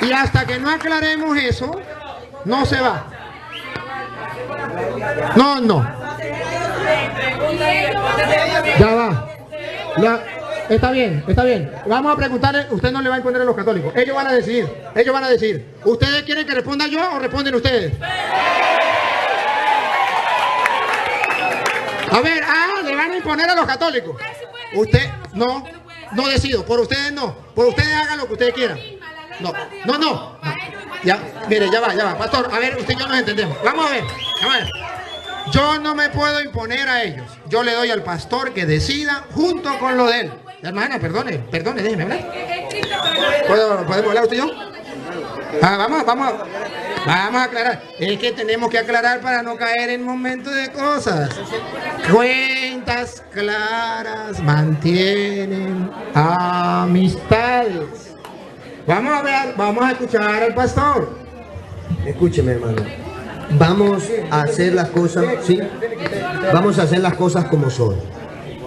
Y hasta que no aclaremos eso, no se va. No. Ya va. Está bien. Vamos a preguntarle, usted no le va a imponer a los católicos. Ellos van a decidir. ¿Ustedes quieren que responda yo o responden ustedes? A ver, le van a imponer a los católicos. Usted, no decido. Por ustedes no. Por ustedes hagan lo que ustedes quieran. No. Ya, mire, ya va. Pastor, a ver, usted y yo nos entendemos. Vamos a ver. Yo no me puedo imponer a ellos. Yo le doy al pastor que decida junto con lo de él. Hermana, perdone, déjeme hablar. ¿Podemos hablar usted y yo? Vamos a aclarar. Es que tenemos que aclarar para no caer en momentos de cosas. Cuentas claras mantienen amistades. Vamos a escuchar al pastor. Escúcheme, hermano. Vamos a hacer las cosas, ¿sí? Vamos a hacer las cosas como son.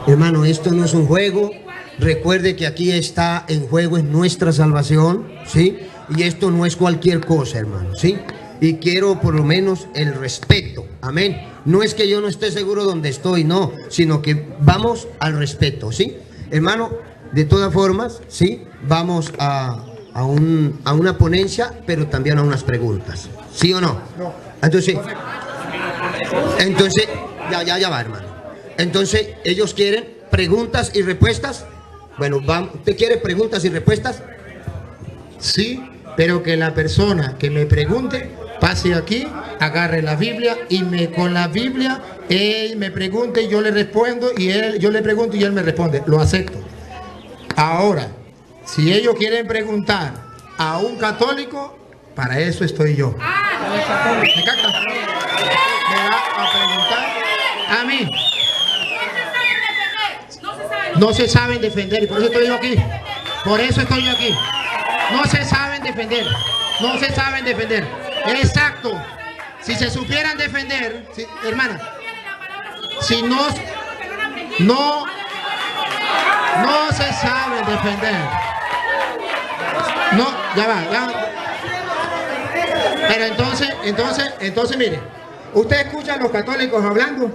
Hermano, esto no es un juego. Recuerde que aquí está en juego es nuestra salvación, ¿sí? Y esto no es cualquier cosa, hermano, ¿sí? Y quiero por lo menos el respeto, amén. No es que yo no esté seguro donde estoy, no, sino que vamos al respeto, ¿sí? Hermano, de todas formas, ¿sí? Vamos a una ponencia, pero también a unas preguntas, ¿sí o no? Entonces, ya va, hermano. Entonces, ellos quieren preguntas y respuestas. Bueno, ¿usted quiere preguntas y respuestas? Sí, pero que la persona que me pregunte pase aquí, agarre la Biblia y con la Biblia él me pregunte y yo le respondo y yo le pregunto y él me responde. Lo acepto. Ahora, si ellos quieren preguntar a un católico, para eso estoy yo. ¿Me capta? Me va a preguntar a mí. No se saben defender y por eso estoy yo aquí. No se saben defender. Exacto. Si se supieran defender, hermana, si no se saben defender. No, ya va. Pero entonces mire, ¿usted escucha a los católicos hablando?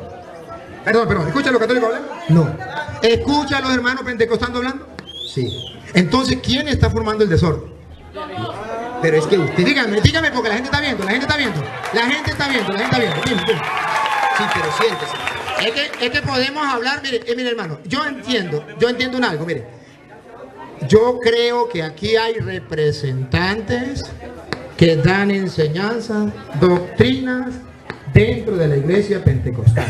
Perdón, ¿escucha a los católicos hablando? No. ¿Escucha a los hermanos pentecostales hablando? Sí. Entonces, ¿quién está formando el desorden? Pero es que usted... Dígame, porque la gente está viendo. Dime. Sí, pero siéntese. Es que podemos hablar, mire, hermano, yo entiendo algo, mire. Yo creo que aquí hay representantes que dan enseñanzas, doctrinas dentro de la iglesia pentecostal.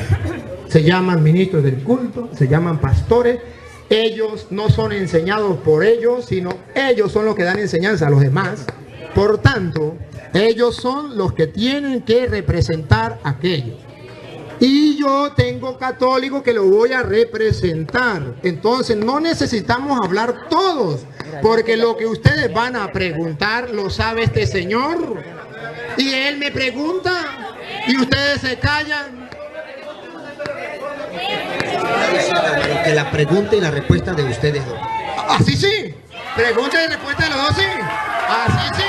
Se llaman ministros del culto, se llaman pastores. Ellos no son enseñados por ellos, sino ellos son los que dan enseñanza a los demás. Por tanto, ellos son los que tienen que representar a aquellos. Y yo tengo católico que lo voy a representar. Entonces no necesitamos hablar todos, porque lo que ustedes van a preguntar lo sabe este señor. Y él me pregunta y ustedes se callan. Que la pregunta y la respuesta de ustedes dos. Así sí. Pregunta y respuesta de los dos, sí. Así sí.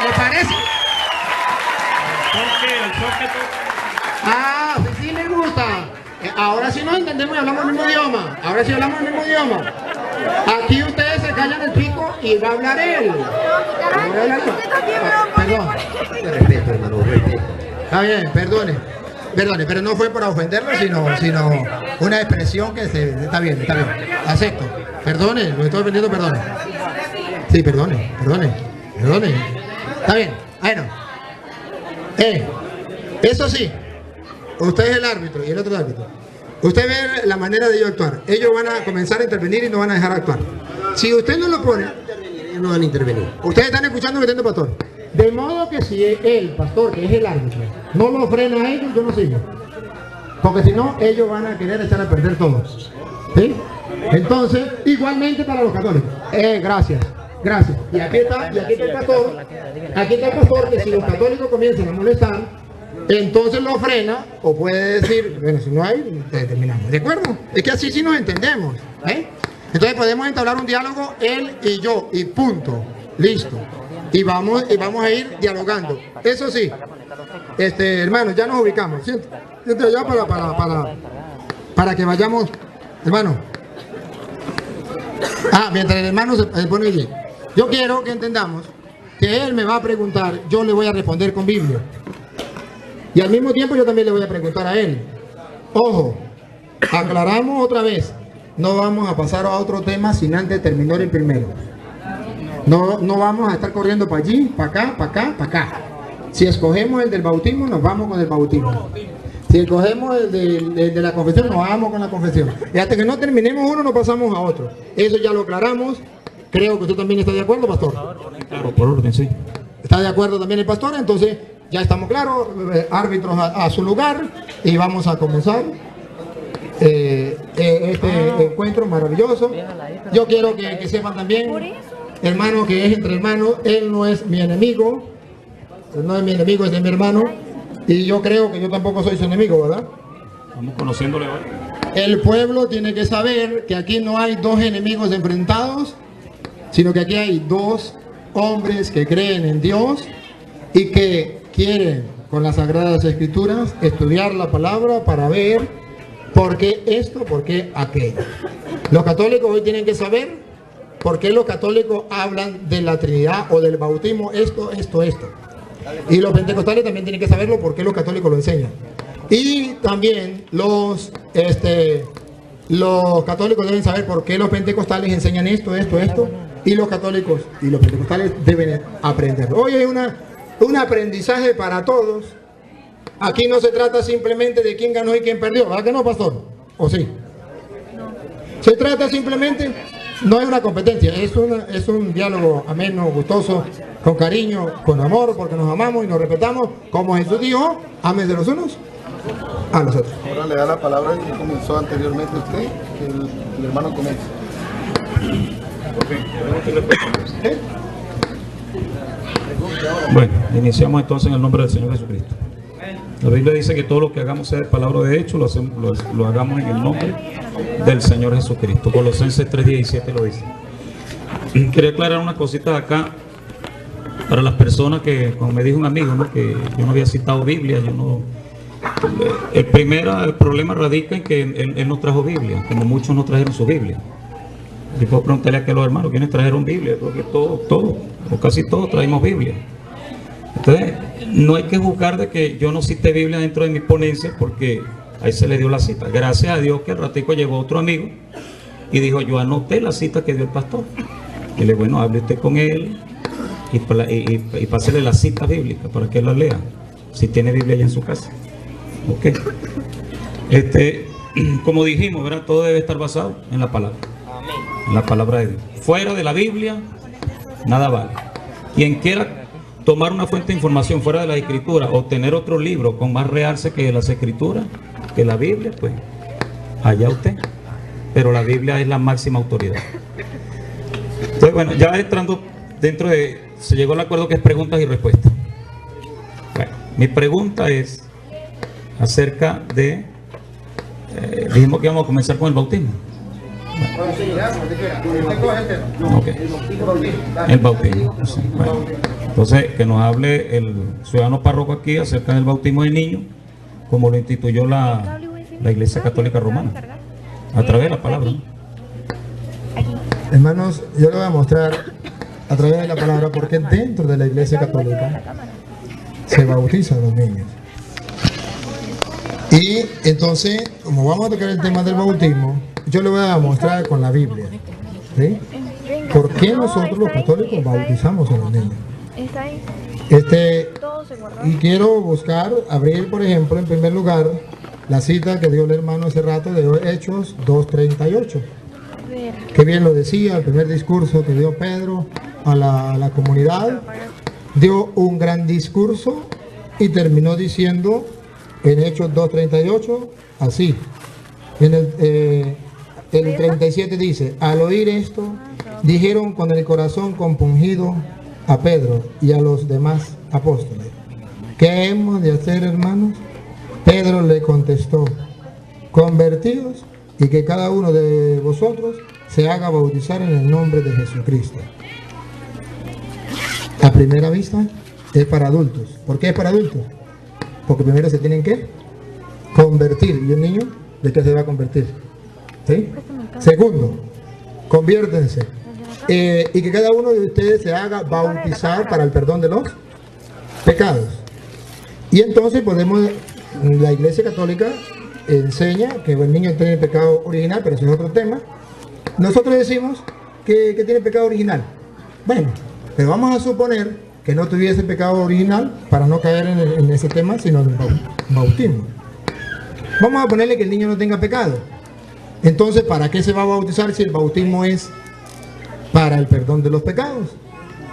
¿Le parece? Sí me gusta. Ahora sí nos entendemos y hablamos el mismo idioma. Aquí ustedes se callan el pico y va a hablar él. Perdón. Respeto, hermano, respeto. Está bien, perdone, pero no fue para ofenderlo, sino una expresión que está bien. Acepto. Perdone, lo estoy ofendiendo, perdone. Sí, perdone. Está bien, bueno. Eso sí, usted es el árbitro y el otro es el árbitro. Usted ve la manera de ellos actuar. Ellos van a comenzar a intervenir y no van a dejar actuar. Si usted no lo pone, ellos no van a intervenir. Ustedes están escuchando metiendo pastor. De modo que si el pastor, que es el árbitro, no lo frena a ellos, yo no sigo. Porque si no, ellos van a querer echar a perder todo. ¿Sí? Entonces, igualmente para los católicos. Gracias. Y aquí está el pastor. Aquí está el pastor que si los católicos comienzan a molestar, entonces lo frena, o puede decir, bueno, si no hay, terminamos. ¿De acuerdo? Es que así sí nos entendemos. Entonces podemos entablar un diálogo él y yo, y punto. Listo. y vamos a ir dialogando. Eso sí, hermanos, ya nos ubicamos. Siéntate allá para que vayamos, hermano. Mientras el hermano se pone allí. Yo quiero que entendamos que él me va a preguntar, yo le voy a responder con Biblia. Y al mismo tiempo yo también le voy a preguntar a él. Ojo, aclaramos otra vez. No vamos a pasar a otro tema sin antes terminar el primero. No vamos a estar corriendo para allí, para acá, para acá, para acá. Si escogemos el del bautismo, nos vamos con el bautismo. Si escogemos el de la confesión, nos vamos con la confesión. Y hasta que no terminemos uno, no pasamos a otro. Eso ya lo aclaramos. Creo que usted también está de acuerdo, pastor. Por orden, sí. ¿Está de acuerdo también el pastor? Entonces, ya estamos claros, árbitros a su lugar, y vamos a comenzar este encuentro maravilloso. Yo quiero que sepan también, hermano, que es entre hermanos. Él no es mi enemigo, no es mi enemigo, es de mi hermano, y yo creo que yo tampoco soy su enemigo, ¿verdad? Estamos conociéndole hoy. El pueblo tiene que saber que aquí no hay dos enemigos enfrentados, sino que aquí hay dos hombres que creen en Dios y que quieren, con las Sagradas Escrituras, estudiar la palabra para ver por qué esto, por qué aquello. Los católicos hoy tienen que saber por qué los católicos hablan de la Trinidad o del bautismo, esto. Y los pentecostales también tienen que saberlo, por qué los católicos lo enseñan. Y también los católicos deben saber por qué los pentecostales enseñan esto. Y los católicos y los pentecostales deben aprenderlo. Hoy hay un aprendizaje para todos. Aquí no se trata simplemente de quién ganó y quién perdió, ¿verdad que no, pastor? ¿O sí? Se trata simplemente, no es una competencia, es un diálogo ameno, gustoso, con cariño, con amor, porque nos amamos y nos respetamos, como Jesús dijo, amen de los unos a los otros. Ahora le da la palabra al que comenzó anteriormente usted, que el hermano comience. Bueno, iniciamos entonces en el nombre del Señor Jesucristo. La Biblia dice que todo lo que hagamos sea de palabra de hecho, lo hagamos en el nombre del Señor Jesucristo. Colosenses 3:17 lo dice. Quería aclarar una cosita acá para las personas que, como me dijo un amigo, ¿no?, que yo no había citado Biblia. El problema radica en que él no trajo Biblia, como muchos no trajeron su Biblia. Y puedo preguntarle a los hermanos quiénes trajeron Biblia, porque todos, o casi todos traemos Biblia. Entonces, no hay que juzgar de que yo no cité Biblia dentro de mi ponencia, porque ahí se le dio la cita. Gracias a Dios que al ratico llegó otro amigo y dijo, yo anoté la cita que dio el pastor. Y le bueno, hable usted con él y pásele la cita bíblica para que él la lea, si tiene Biblia allá en su casa. Ok. Como dijimos, ¿verdad?, todo debe estar basado en la palabra. En la palabra de Dios. Fuera de la Biblia, nada vale. Quien quiera tomar una fuente de información fuera de la Escritura o tener otro libro con más realce que las Escrituras, que la Biblia, pues allá usted. Pero la Biblia es la máxima autoridad. Entonces, bueno, ya entrando dentro de... Se llegó al acuerdo que es preguntas y respuestas. Bueno, mi pregunta es acerca de... dijimos que íbamos a comenzar con el bautismo. Okay. El bautismo. Sí, bueno. Entonces, que nos hable el ciudadano párroco aquí acerca del bautismo de niños, como lo instituyó la Iglesia Católica Romana, a través de la palabra, ¿no? Hermanos, yo le voy a mostrar a través de la palabra porque dentro de la Iglesia Católica se bautizan los niños. Y entonces, como vamos a tocar el tema del bautismo, yo le voy a mostrar con la Biblia, ¿sí?, por qué nosotros los católicos bautizamos a los niños. Y quiero abrir, por ejemplo, en primer lugar, la cita que dio el hermano hace rato de Hechos 2:38. Que bien lo decía, el primer discurso que dio Pedro a la comunidad. Dio un gran discurso y terminó diciendo en Hechos 2:38, así. En el 37 dice, al oír esto, dijeron con el corazón compungido a Pedro y a los demás apóstoles, ¿qué hemos de hacer, hermanos? Pedro le contestó, convertidos y que cada uno de vosotros se haga bautizar en el nombre de Jesucristo. a primera vista es para adultos. ¿Por qué es para adultos? Porque primero se tienen que convertir. ¿Y un niño de qué se va a convertir? ¿Sí? Segundo, conviértense. Y que cada uno de ustedes se haga bautizar para el perdón de los pecados. Y entonces podemos, la Iglesia Católica enseña que el niño tiene pecado original, pero eso es otro tema. Nosotros decimos que tiene pecado original. Bueno, pero vamos a suponer que no tuviese pecado original para no caer en ese tema, sino en el bautismo. Vamos a ponerle que el niño no tenga pecado. Entonces, ¿para qué se va a bautizar si el bautismo es para el perdón de los pecados?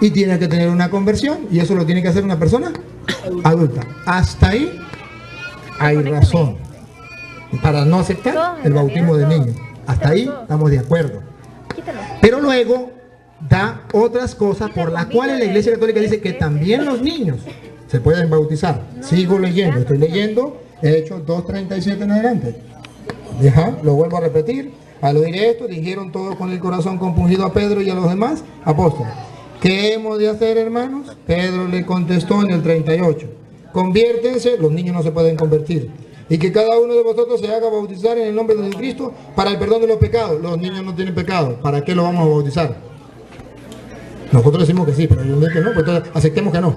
Y tiene que tener una conversión, y eso lo tiene que hacer una persona adulta. Hasta ahí hay razón para no aceptar el bautismo de niños. Hasta ahí estamos de acuerdo. Pero luego da otras cosas por las cuales la Iglesia Católica dice que también los niños se pueden bautizar. Sigo leyendo, estoy leyendo Hechos 2:37 en adelante. Lo vuelvo a repetir. Al oír esto, dijeron todos con el corazón compungido a Pedro y a los demás apóstoles: ¿qué hemos de hacer, hermanos? Pedro le contestó en el 38: conviértense, los niños no se pueden convertir, y que cada uno de vosotros se haga bautizar en el nombre de Jesucristo para el perdón de los pecados. Los niños no tienen pecado, ¿para qué lo vamos a bautizar? Nosotros decimos que sí, pero ellos dicen que no, pues entonces aceptemos que no.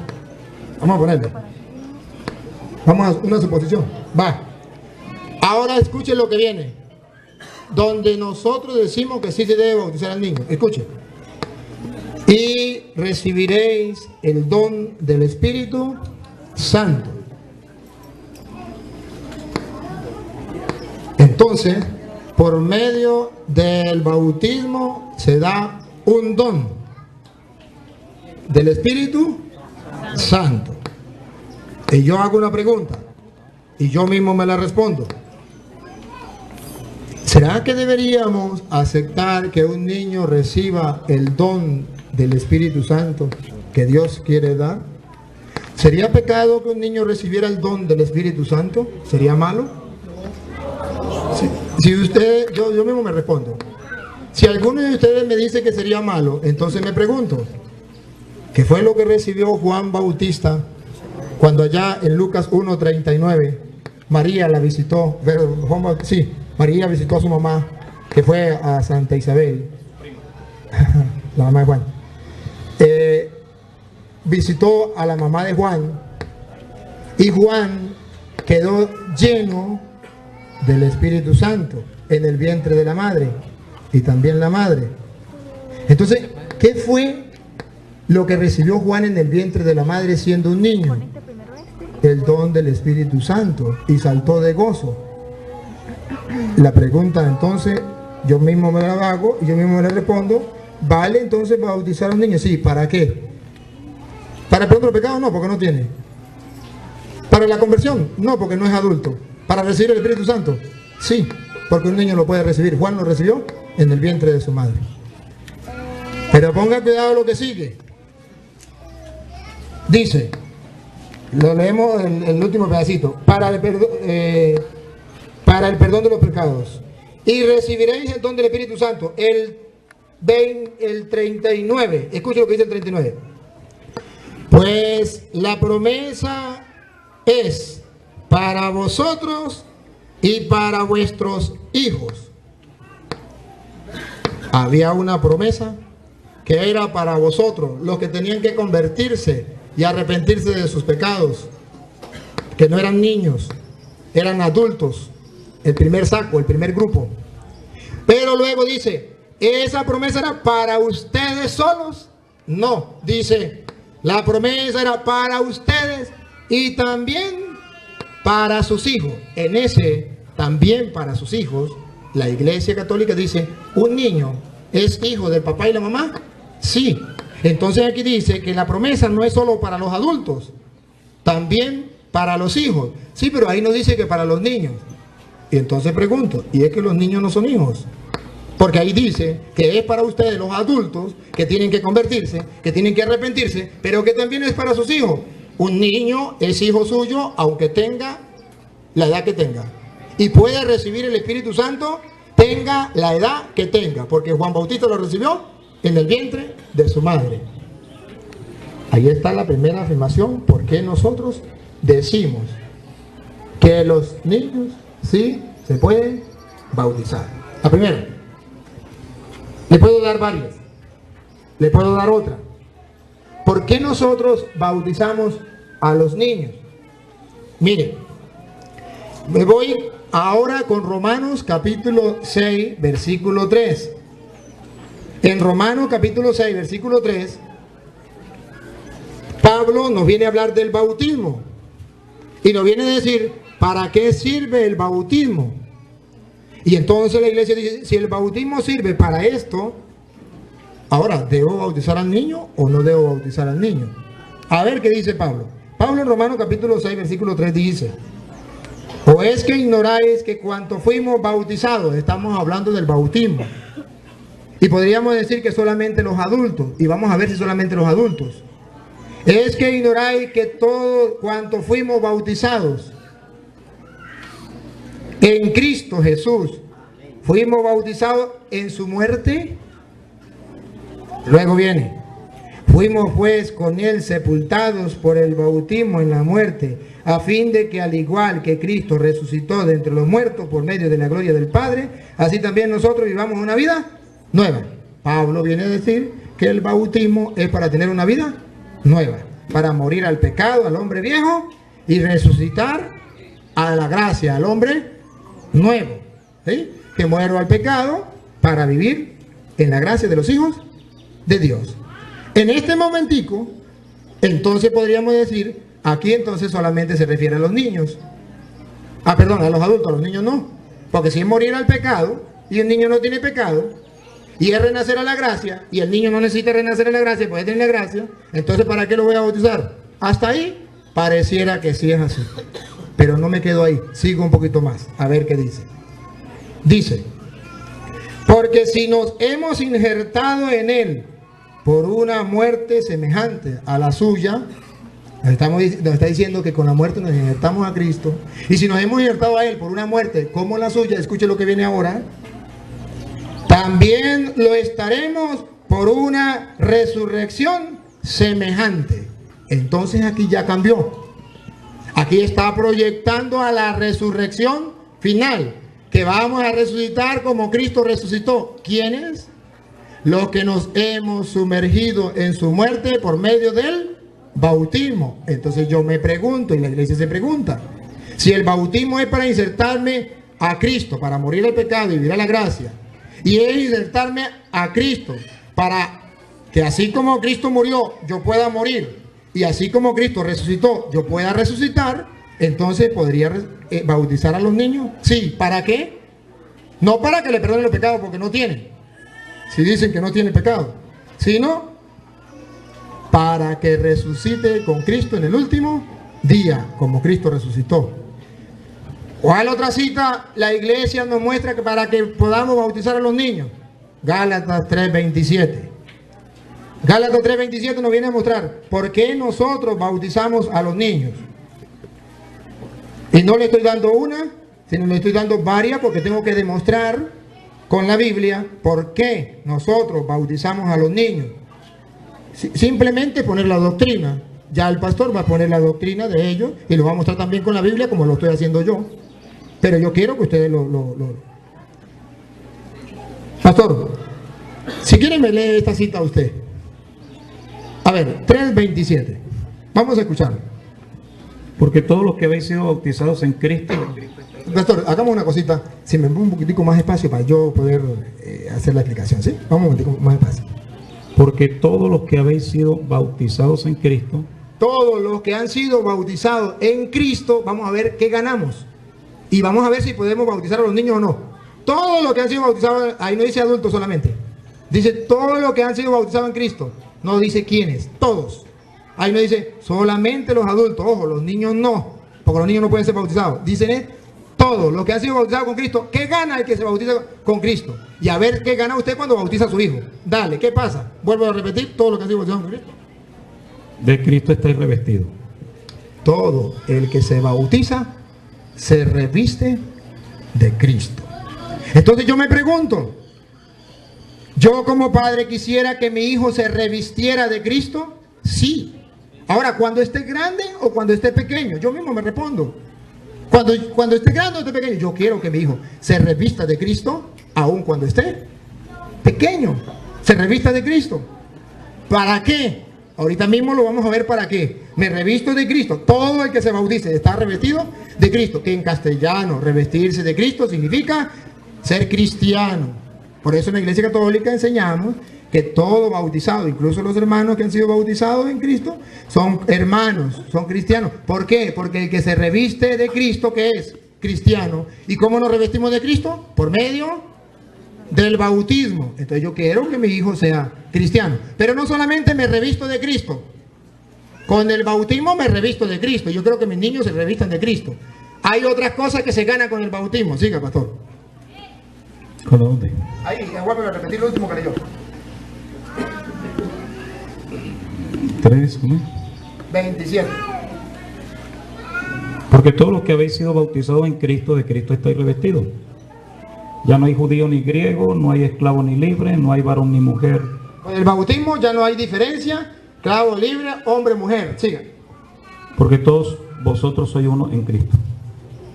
Vamos a ponerlo. Vamos a una suposición. Va. Ahora escuchen lo que viene. Donde nosotros decimos que sí se debe bautizar al niño. Escuchen. Y recibiréis el don del Espíritu Santo. Entonces, por medio del bautismo se da un don del Espíritu Santo. Y yo hago una pregunta y yo mismo me la respondo. ¿Será que deberíamos aceptar que un niño reciba el don del Espíritu Santo que Dios quiere dar? ¿Sería pecado que un niño recibiera el don del Espíritu Santo? ¿Sería malo? Si usted, yo mismo me respondo. Si alguno de ustedes me dice que sería malo, entonces me pregunto, ¿qué fue lo que recibió Juan Bautista cuando allá en Lucas 1:39 María la visitó? Sí, María visitó a su mamá, que fue a Santa Isabel, la mamá de Juan. Visitó a la mamá de Juan, y Juan quedó lleno del Espíritu Santo en el vientre de la madre, y también la madre. Entonces, ¿qué fue lo que recibió Juan en el vientre de la madre siendo un niño? El don del Espíritu Santo, y saltó de gozo. La pregunta entonces, yo mismo me la hago y yo mismo le respondo: ¿vale entonces bautizar a un niño? Sí, ¿para qué? ¿Para el perdón de los pecados? No, porque no tiene. ¿Para la conversión? No, porque no es adulto. ¿Para recibir el Espíritu Santo? Sí, porque un niño lo puede recibir. Juan lo recibió en el vientre de su madre. Pero ponga cuidado lo que sigue. Dice, lo leemos el último pedacito: para el perdón de los pecados. Y recibiréis el don del Espíritu Santo. El 39. Escuchen lo que dice el 39. Pues la promesa es para vosotros y para vuestros hijos. Había una promesa que era para vosotros, los que tenían que convertirse y arrepentirse de sus pecados, que no eran niños, eran adultos, el primer saco, el primer grupo. Pero luego dice, ¿esa promesa era para ustedes solos? No, dice, la promesa era para ustedes y también para sus hijos. En ese también para sus hijos, la Iglesia Católica dice, ¿un niño es hijo del papá y la mamá? Sí. Entonces aquí dice que la promesa no es solo para los adultos, también para los hijos. Sí, pero ahí no dice que para los niños. Y entonces pregunto, ¿y es que los niños no son hijos? Porque ahí dice que es para ustedes los adultos que tienen que convertirse, que tienen que arrepentirse, pero que también es para sus hijos. Un niño es hijo suyo aunque tenga la edad que tenga. Y puede recibir el Espíritu Santo tenga la edad que tenga, porque Juan Bautista lo recibió en el vientre de su madre. Ahí está la primera afirmación, porque nosotros decimos que los niños sí se pueden bautizar. La primera. Le puedo dar varias. Le puedo dar otra. ¿Por qué nosotros bautizamos a los niños? Mire, me voy ahora con Romanos capítulo 6, versículo 3. En Romanos capítulo 6, versículo 3, Pablo nos viene a hablar del bautismo. Y nos viene a decir, ¿para qué sirve el bautismo? Y entonces la iglesia dice, si el bautismo sirve para esto, ahora, ¿debo bautizar al niño o no debo bautizar al niño? A ver qué dice Pablo. Pablo en Romanos capítulo 6, versículo 3 dice, ¿o es que ignoráis que cuanto fuimos bautizados, estamos hablando del bautismo? Y podríamos decir que solamente los adultos, y vamos a ver si solamente los adultos. ¿Es que ignoráis que todo cuanto fuimos bautizados en Cristo Jesús, fuimos bautizados en su muerte? Luego viene, fuimos pues con él sepultados por el bautismo en la muerte, a fin de que al igual que Cristo resucitó de entre los muertos por medio de la gloria del Padre, así también nosotros vivamos una vida nueva. Pablo viene a decir que el bautismo es para tener una vida nueva, para morir al pecado, al hombre viejo, y resucitar a la gracia, al hombre nuevo, ¿sí? Que muero al pecado para vivir en la gracia de los hijos de Dios. En este momentico, entonces podríamos decir, aquí entonces solamente se refiere a los niños. Perdón, a los adultos, a los niños no. Porque si es morir al pecado, y el niño no tiene pecado, y es renacer a la gracia, y el niño no necesita renacer a la gracia, puede tener la gracia, entonces ¿para qué lo voy a bautizar? Hasta ahí pareciera que sí es así. Pero no me quedo ahí, sigo un poquito más, a ver qué dice. Dice, porque si nos hemos injertado en él por una muerte semejante a la suya, nos está diciendo que con la muerte nos injertamos a Cristo, y si nos hemos injertado a él por una muerte como la suya, escuche lo que viene ahora, también lo estaremos por una resurrección semejante. Entonces aquí ya cambió. Aquí está proyectando a la resurrección final, que vamos a resucitar como Cristo resucitó. ¿Quiénes? Los que nos hemos sumergido en su muerte por medio del bautismo. Entonces yo me pregunto, y la iglesia se pregunta, si el bautismo es para insertarme a Cristo, para morir al pecado y vivir a la gracia, y es insertarme a Cristo para que así como Cristo murió, yo pueda morir, y así como Cristo resucitó, yo pueda resucitar, entonces podría bautizar a los niños. Sí, ¿para qué? No para que le perdonen los pecados, porque no tienen, si dicen que no tiene pecado, sino para que resucite con Cristo en el último día, como Cristo resucitó. ¿Cuál otra cita la iglesia nos muestra que para que podamos bautizar a los niños? Gálatas 3:27. Gálatas 3:27 nos viene a mostrar por qué nosotros bautizamos a los niños. Y no le estoy dando una, sino le estoy dando varias, porque tengo que demostrar con la Biblia por qué nosotros bautizamos a los niños. Simplemente poner la doctrina. Ya el pastor va a poner la doctrina de ellos y lo va a mostrar también con la Biblia, como lo estoy haciendo yo. Pero yo quiero que ustedes Pastor, si quieren me lee esta cita a usted. A ver, 3:27. Vamos a escuchar. Porque todos los que habéis sido bautizados en Cristo... Pastor, hagamos una cosita. Si me pongo un poquitico más espacio para yo poder hacer la explicación, ¿sí? Vamos un poquitico más espacio. Porque todos los que habéis sido bautizados en Cristo... Todos los que han sido bautizados en Cristo, vamos a ver qué ganamos. Y vamos a ver si podemos bautizar a los niños o no. Todos los que han sido bautizados, ahí no dice adultos solamente. Dice todos los que han sido bautizados en Cristo. No dice quiénes, todos. Ahí no dice solamente los adultos. Ojo, los niños no, porque los niños no pueden ser bautizados. Dicen todos los que han sido bautizados con Cristo. ¿Qué gana el que se bautiza con Cristo? Y a ver qué gana usted cuando bautiza a su hijo. Dale, ¿qué pasa? Vuelvo a repetir, todos los que han sido bautizados con Cristo. De Cristo estáis revestidos. Todo el que se bautiza se reviste de Cristo. Entonces yo me pregunto, yo como padre quisiera que mi hijo se revistiera de Cristo. Sí, Ahora, ¿cuando esté grande o cuando esté pequeño? Yo mismo me respondo. Cuando esté grande o esté pequeño, yo quiero que mi hijo se revista de Cristo, aun cuando esté pequeño. Se revista de Cristo. ¿Para qué? Ahorita mismo lo vamos a ver para qué. Me revisto de Cristo. Todo el que se bautice está revestido de Cristo. Que en castellano, revestirse de Cristo significa ser cristiano. Por eso en la Iglesia Católica enseñamos que todo bautizado, incluso los hermanos que han sido bautizados en Cristo, son hermanos, son cristianos. ¿Por qué? Porque el que se reviste de Cristo, ¿qué es? Cristiano. ¿Y cómo nos revestimos de Cristo? Por medio del bautismo. Entonces yo quiero que mi hijo sea cristiano. Pero no solamente me revisto de Cristo. Con el bautismo me revisto de Cristo. Yo creo que mis niños se revistan de Cristo. Hay otras cosas que se ganan con el bautismo. Siga, pastor. ¿Con dónde? Ahí, vuelvo a repetir lo último que leyó. 3, ¿cómo es? 27. Porque todos los que habéis sido bautizados en Cristo, de Cristo estáis revestidos. Ya no hay judío ni griego, no hay esclavo ni libre, no hay varón ni mujer. Con el bautismo ya no hay diferencia, esclavo, libre, hombre, mujer. Siga. Porque todos vosotros sois uno en Cristo.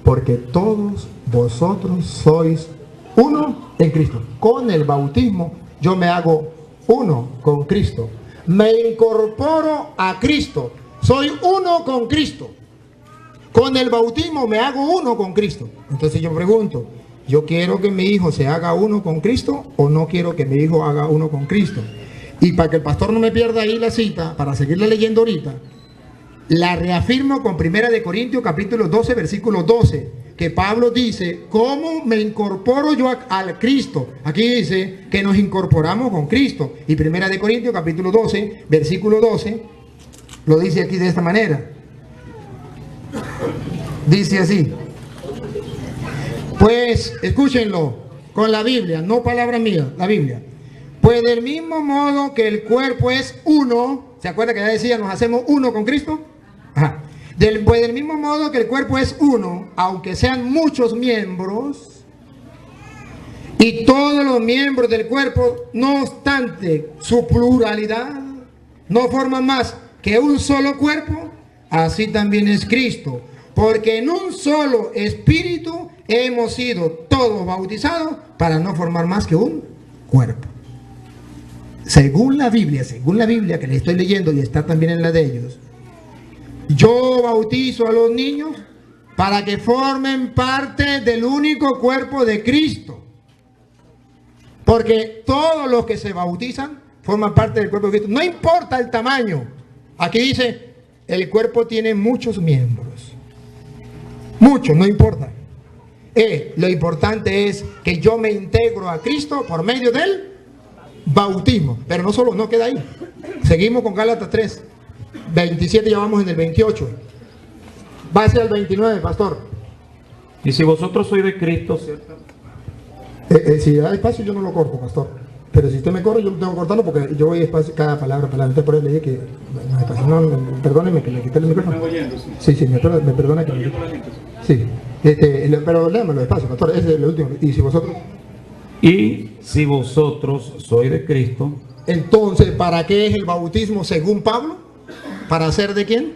Porque todos vosotros sois uno en Cristo. Con el bautismo yo me hago uno con Cristo. Me incorporo a Cristo. Soy uno con Cristo. Con el bautismo me hago uno con Cristo. Entonces yo pregunto, ¿yo quiero que mi hijo se haga uno con Cristo o no quiero que mi hijo haga uno con Cristo? Y para que el pastor no me pierda ahí la cita, para seguirla leyendo ahorita, la reafirmo con 1 Corintios capítulo 12, versículo 12, que Pablo dice, ¿cómo me incorporo yo al Cristo? Aquí dice que nos incorporamos con Cristo. Y 1 Corintios capítulo 12, versículo 12, lo dice aquí de esta manera. Dice así. Pues, escúchenlo, con la Biblia, no palabra mía, la Biblia. Pues del mismo modo que el cuerpo es uno, ¿se acuerda que ya decía, nos hacemos uno con Cristo? Ajá. Pues del mismo modo que el cuerpo es uno, aunque sean muchos miembros, y todos los miembros del cuerpo, no obstante su pluralidad, no forman más que un solo cuerpo, así también es Cristo. Porque en un solo espíritu hemos sido todos bautizados para no formar más que un cuerpo. Según la Biblia que le estoy leyendo y está también en la de ellos, yo bautizo a los niños para que formen parte del único cuerpo de Cristo. Porque todos los que se bautizan forman parte del cuerpo de Cristo. No importa el tamaño. Aquí dice, el cuerpo tiene muchos miembros. Muchos, no importa. Lo importante es que yo me integro a Cristo por medio del bautismo. Pero no solo, no queda ahí. Seguimos con Gálatas 3. 27, ya vamos en el 28. Va hacia el 29, pastor. Y si vosotros sois de Cristo, ¿cierto? Si da espacio yo no lo corto, pastor. Pero si usted me corre, yo tengo que cortarlo porque yo voy espacio cada palabra. Entonces por eso le dije que no, perdóneme que le quité el micrófono. Sí, me perdona que me quité. Sí, pero léamelo despacio, pastor. Ese es el último. Y si vosotros sois de Cristo. Entonces, ¿para qué es el bautismo según Pablo? ¿Para ser de quién?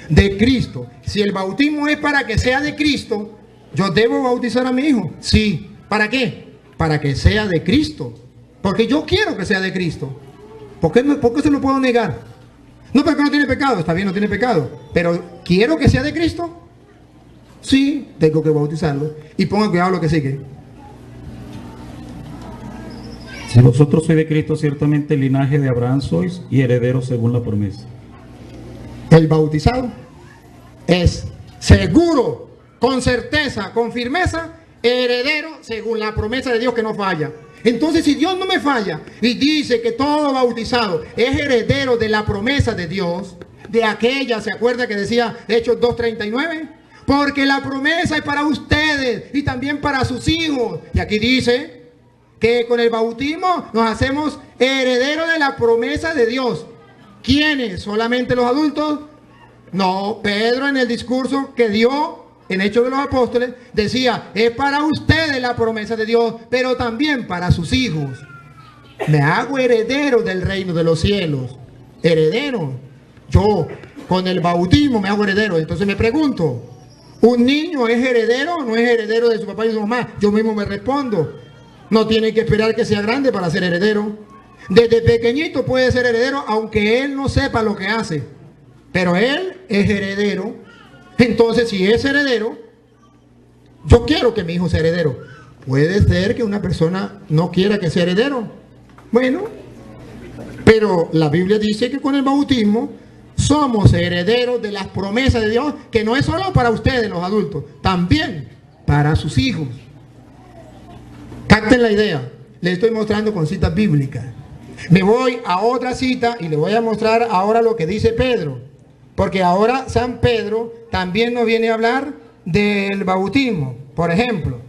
De Cristo. Si el bautismo es para que sea de Cristo, ¿yo debo bautizar a mi hijo? Sí. ¿Para qué? Para que sea de Cristo. Porque yo quiero que sea de Cristo. ¿Por qué se lo puedo negar? No, porque no tiene pecado. Está bien, no tiene pecado. Pero ¿quiero que sea de Cristo? Sí, tengo que bautizarlo. Y pongan cuidado lo que sigue. Si vosotros sois de Cristo, ciertamente el linaje de Abraham sois y herederos según la promesa. El bautizado es seguro, con certeza, con firmeza, heredero según la promesa de Dios que no falla. Entonces, si Dios no me falla y dice que todo bautizado es heredero de la promesa de Dios, de aquella, ¿se acuerda que decía Hechos 2:39? Porque la promesa es para ustedes y también para sus hijos. Y aquí dice que con el bautismo nos hacemos herederos de la promesa de Dios. ¿Quiénes? ¿Solamente los adultos? No, Pedro en el discurso que dio en Hechos de los Apóstoles decía, es para ustedes la promesa de Dios, pero también para sus hijos. Me hago heredero del reino de los cielos. Heredero. Yo con el bautismo me hago heredero. Entonces me pregunto, ¿un niño es heredero o no es heredero de su papá y su mamá? Yo mismo me respondo, no tiene que esperar que sea grande para ser heredero. Desde pequeñito puede ser heredero aunque él no sepa lo que hace, pero él es heredero. Entonces, si es heredero, yo quiero que mi hijo sea heredero. Puede ser que una persona no quiera que sea heredero. Bueno, pero la Biblia dice que con el bautismo somos herederos de las promesas de Dios, que no es solo para ustedes los adultos, también para sus hijos. Capten la idea. Les estoy mostrando con citas bíblicas. Me voy a otra cita y les voy a mostrar ahora lo que dice Pedro. Porque ahora San Pedro también nos viene a hablar del bautismo. Por ejemplo,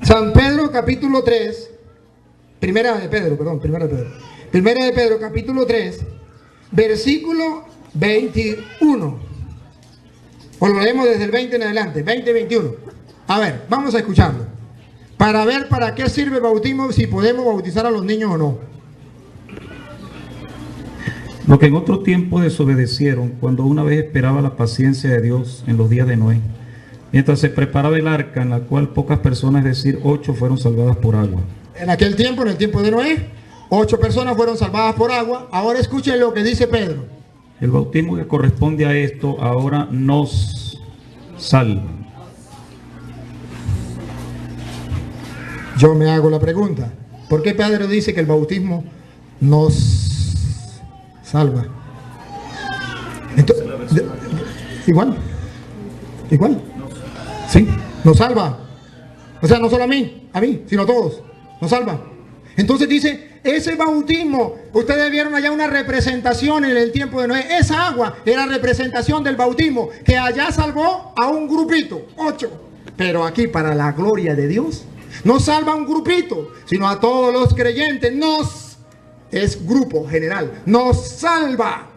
San Pedro capítulo 3, Primera de Pedro capítulo 3, versículo 21. O lo leemos desde el 20 en adelante, 20-21. A ver, vamos a escucharlo. Para ver para qué sirve el bautismo, si podemos bautizar a los niños o no. Lo que en otro tiempo desobedecieron, cuando una vez esperaba la paciencia de Dios en los días de Noé, mientras se preparaba el arca, en la cual pocas personas, es decir, 8, fueron salvadas por agua. En aquel tiempo, en el tiempo de Noé, 8 personas fueron salvadas por agua. Ahora escuchen lo que dice Pedro. El bautismo que corresponde a esto ahora nos salva. Yo me hago la pregunta, ¿por qué Pedro dice que el bautismo nos salva? Entonces, igual, sí, nos salva. O sea, no solo a mí, sino a todos, nos salva. Entonces dice, ese bautismo, ustedes vieron allá una representación en el tiempo de Noé. Esa agua era representación del bautismo, que allá salvó a un grupito, 8. Pero aquí, para la gloria de Dios, no salva a un grupito, sino a todos los creyentes. Es grupo general, nos salva.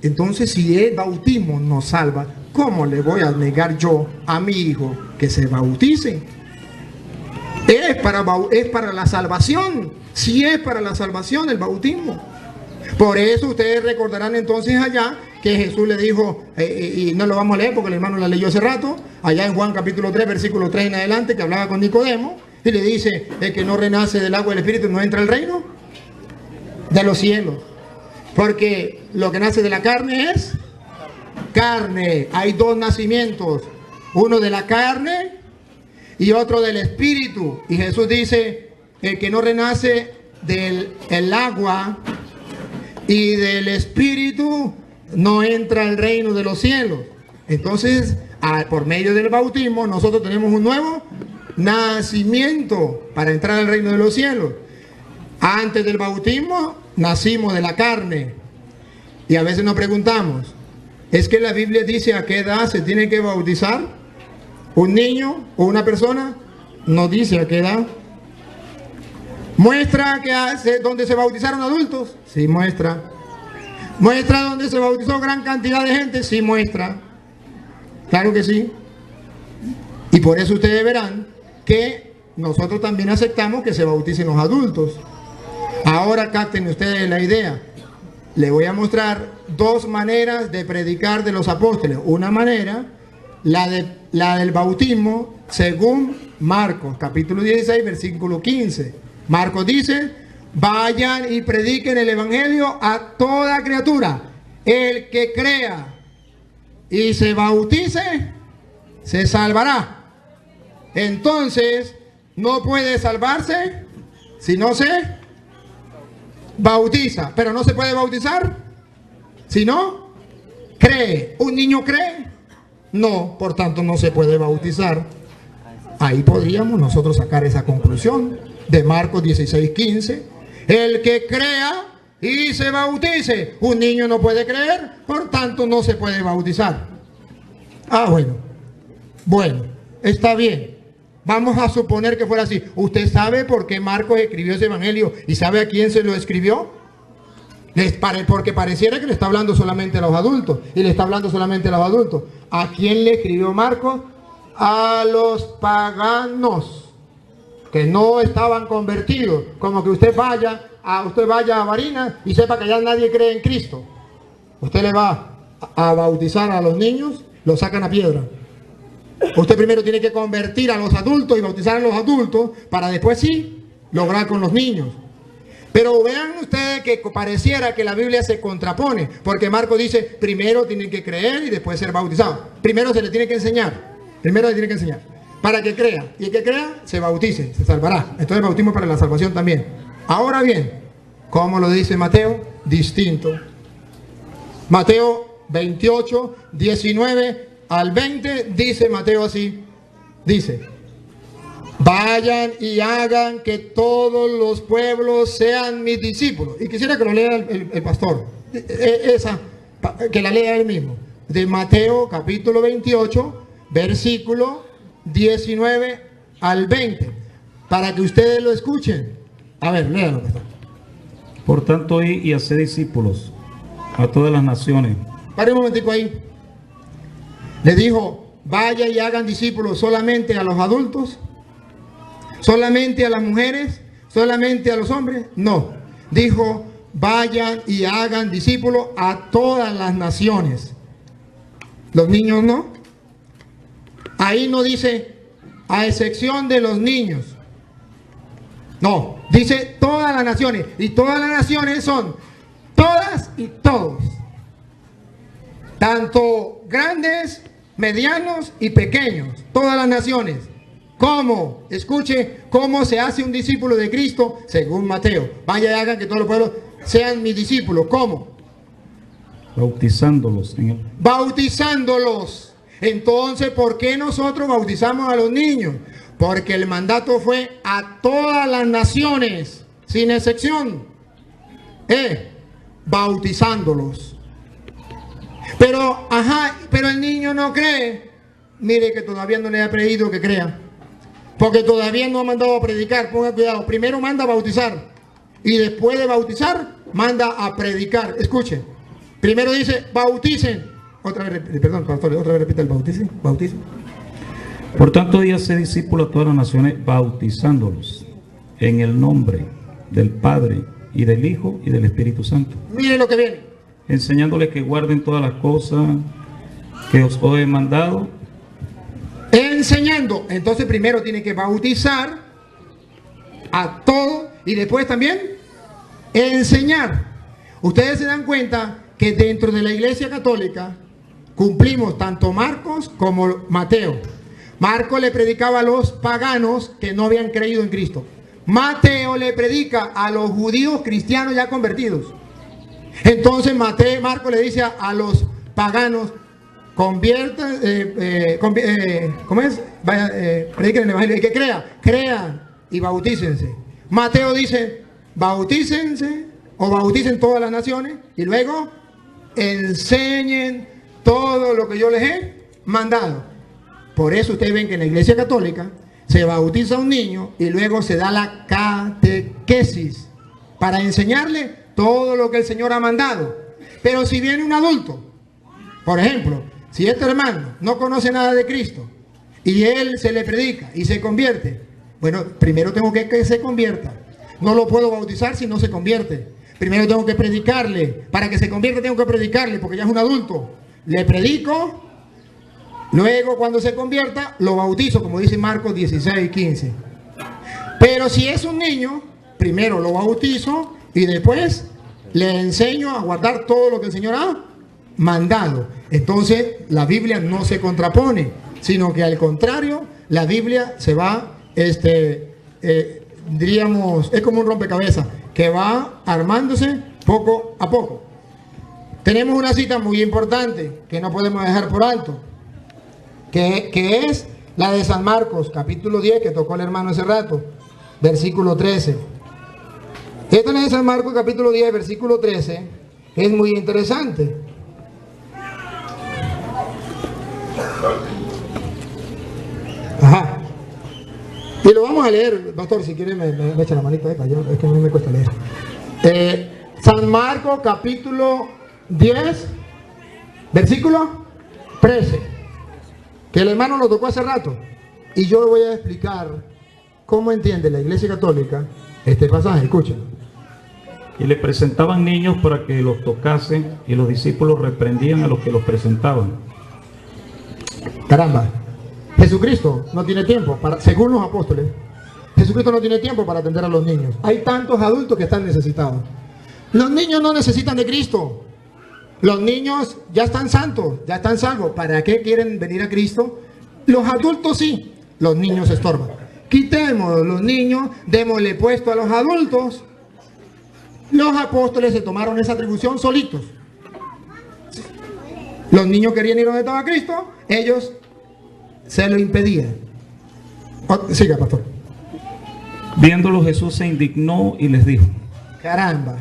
Entonces, si el bautismo nos salva, ¿cómo le voy a negar yo a mi hijo que se bautice? Es para la salvación. Sí, es para la salvación el bautismo. Por eso ustedes recordarán entonces allá que Jesús le dijo, y no lo vamos a leer porque el hermano la leyó hace rato, allá en Juan capítulo 3, versículo 3 en adelante, que hablaba con Nicodemo, y le dice, el que no renace del agua y del espíritu no entra al reino de los cielos. Porque lo que nace de la carne es carne. Hay 2 nacimientos, uno de la carne y otro del espíritu. Y Jesús dice, el que no renace del agua y del espíritu no entra al reino de los cielos. Entonces, por medio del bautismo, nosotros tenemos un nuevo nacimiento para entrar al reino de los cielos. Antes del bautismo nacimos de la carne. Y a veces nos preguntamos, ¿es que la Biblia dice a qué edad se tiene que bautizar un niño o una persona? No dice a qué edad. ¿Muestra que donde se bautizaron adultos? Sí, muestra. ¿Muestra donde se bautizó gran cantidad de gente? Sí, muestra. Claro que sí. Y por eso ustedes verán que nosotros también aceptamos que se bauticen los adultos. Ahora capten ustedes la idea. Les voy a mostrar 2 maneras de predicar de los apóstoles. Una manera, la del bautismo, según Marcos, capítulo 16, versículo 15. Marcos dice, vayan y prediquen el evangelio a toda criatura. El que crea y se bautice, se salvará. Entonces, no puede salvarse si no se bautiza. Pero no se puede bautizar si no cree. ¿Un niño cree? No, por tanto no se puede bautizar. Ahí podríamos nosotros sacar esa conclusión de Marcos 16:15. El que crea y se bautice. Un niño no puede creer, por tanto no se puede bautizar. Bueno, está bien. Vamos a suponer que fuera así. ¿Usted sabe por qué Marcos escribió ese evangelio y sabe a quién se lo escribió? Porque pareciera que le está hablando solamente a los adultos. Y le está hablando solamente a los adultos. ¿A quién le escribió Marcos? A los paganos que no estaban convertidos. Como que usted vaya a Barinas y sepa que ya nadie cree en Cristo. usted le va a bautizar a los niños, lo sacan a piedra. Usted primero tiene que convertir a los adultos y bautizar a los adultos para después sí lograr con los niños. Pero vean ustedes que pareciera que la Biblia se contrapone, porque Marcos dice, primero tienen que creer y después ser bautizados. Primero se le tiene que enseñar, para que crea. Y el que crea, se bautice, se salvará. Entonces el bautismo para la salvación también. Ahora bien, ¿cómo lo dice Mateo? Distinto. Mateo 28, 19 al 20, dice Mateo así, dice: vayan y hagan que todos los pueblos sean mis discípulos. Y quisiera que lo lea el pastor, que la lea él mismo. De Mateo capítulo 28, versículo 19 al 20, para que ustedes lo escuchen. A ver, léalo, pastor. Por tanto, id y haced discípulos a todas las naciones. Pare un momentico ahí. Le dijo, vaya y hagan discípulos solamente a los adultos, solamente a las mujeres, solamente a los hombres. No, dijo, vayan y hagan discípulos a todas las naciones. Los niños no. Ahí no dice, a excepción de los niños. No, dice todas las naciones. Y todas las naciones son todas y todos. Tanto grandes, medianos y pequeños. Todas las naciones. ¿Cómo? Escuche cómo se hace un discípulo de Cristo según Mateo. Vaya y hagan que todos los pueblos sean mis discípulos. ¿Cómo? Bautizándolos en él. Bautizándolos. Entonces, ¿por qué nosotros bautizamos a los niños? Porque el mandato fue a todas las naciones, sin excepción. Bautizándolos. Pero el niño no cree. Mire que todavía no le ha pedido que crea. Porque todavía no ha mandado a predicar. Ponga cuidado. Primero manda a bautizar. Y después de bautizar, manda a predicar. Escuche. Primero dice, bauticen. Otra vez, perdón, pastor, otra vez repite el bauticen. Bauticen. Por tanto, id y haced discípulos a todas las naciones, bautizándolos en el nombre del Padre y del Hijo y del Espíritu Santo. Mire lo que viene. Enseñándoles que guarden todas las cosas que os he mandado. Enseñando. Entonces primero tiene que bautizar a todos y después también enseñar. Ustedes se dan cuenta que dentro de la Iglesia Católica cumplimos tanto Marcos como Mateo. Marcos le predicaba a los paganos que no habían creído en Cristo. Mateo le predica a los judíos cristianos ya convertidos. Entonces Marcos le dice a los paganos, conviertan, ¿cómo es? Prediquen el evangelio, y que crean y bautícense. Mateo dice, bautícense o bauticen todas las naciones y luego enseñen todo lo que yo les he mandado. Por eso ustedes ven que en la Iglesia Católica se bautiza a un niño y luego se da la catequesis para enseñarle todo lo que el Señor ha mandado. Pero si viene un adulto, por ejemplo, si este hermano no conoce nada de Cristo y él se le predica y se convierte, bueno, primero tengo que se convierta. No lo puedo bautizar si no se convierte. Primero tengo que predicarle. Para que se convierta tengo que predicarle porque ya es un adulto. Le predico, luego cuando se convierta lo bautizo, como dice Marcos 16, 15. Pero si es un niño, primero lo bautizo y después le enseño a guardar todo lo que el Señor ha mandado. Entonces la Biblia no se contrapone, sino que al contrario, la Biblia se va, diríamos, es como un rompecabezas que va armándose poco a poco. Tenemos una cita muy importante que no podemos dejar por alto, que es la de San Marcos, capítulo 10, que tocó el hermano hace rato, versículo 13. Esta es de San Marcos, capítulo 10, versículo 13, es muy interesante. Ajá. Y lo vamos a leer, pastor, si quiere me echa la manita esta, es que a mí me cuesta leer. San Marcos, capítulo 10, versículo 13, que el hermano lo tocó hace rato. Y yo voy a explicar cómo entiende la Iglesia Católica este pasaje. Escuchen. Y le presentaban niños para que los tocasen, y los discípulos reprendían a los que los presentaban. Caramba, Jesucristo no tiene tiempo para, según los apóstoles, Jesucristo no tiene tiempo para atender a los niños. Hay tantos adultos que están necesitados. Los niños no necesitan de Cristo. Los niños ya están santos, ya están salvos. ¿Para qué quieren venir a Cristo? Los adultos sí, los niños estorban. Quitemos los niños, démosle puesto a los adultos. Los apóstoles se tomaron esa atribución solitos. Los niños querían ir donde estaba Cristo, ellos se lo impedían. Siga, pastor. Viéndolo, Jesús se indignó y les dijo. Caramba.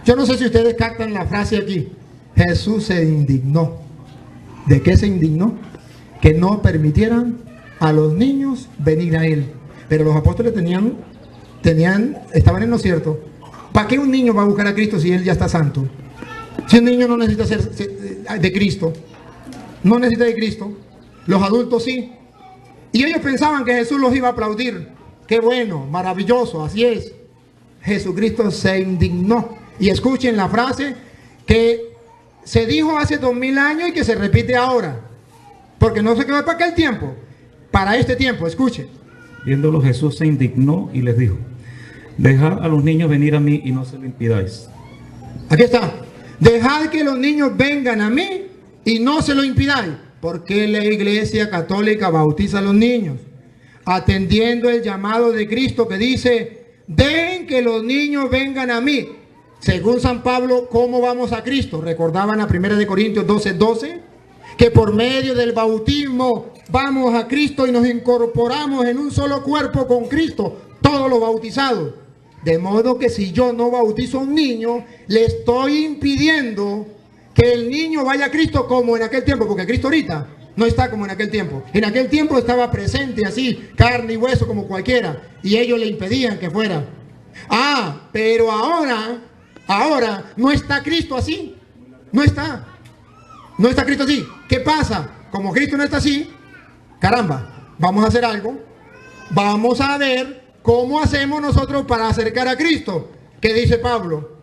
Yo no sé si ustedes captan la frase aquí. Jesús se indignó. ¿De qué se indignó? Que no permitieran a los niños venir a él. Pero los apóstoles estaban en lo cierto. ¿Para qué un niño va a buscar a Cristo si él ya está santo? Si un niño no necesita ser de Cristo, no necesita de Cristo, los adultos sí. Y ellos pensaban que Jesús los iba a aplaudir. Qué bueno, maravilloso, así es. Jesucristo se indignó. Y escuchen la frase que se dijo hace 2000 años y que se repite ahora. Porque no se quedó para aquel tiempo, para este tiempo, escuchen. Viéndolo, Jesús se indignó y les dijo. Dejad a los niños venir a mí y no se lo impidáis. Aquí está. Dejad que los niños vengan a mí y no se lo impidáis. Porque la Iglesia Católica bautiza a los niños, atendiendo el llamado de Cristo que dice, dejen que los niños vengan a mí. Según San Pablo, ¿cómo vamos a Cristo? Recordaban a 1 Corintios 12:12, que por medio del bautismo vamos a Cristo y nos incorporamos en un solo cuerpo con Cristo, todos los bautizados. De modo que si yo no bautizo a un niño, le estoy impidiendo que el niño vaya a Cristo como en aquel tiempo, porque Cristo ahorita no está como en aquel tiempo. En aquel tiempo estaba presente así, carne y hueso como cualquiera, y ellos le impedían que fuera. Ah, pero ahora no está Cristo así. No está Cristo así. ¿Qué pasa? Como Cristo no está así, caramba, vamos a hacer algo. Vamos a ver cómo hacemos nosotros para acercar a Cristo. ¿Qué dice Pablo?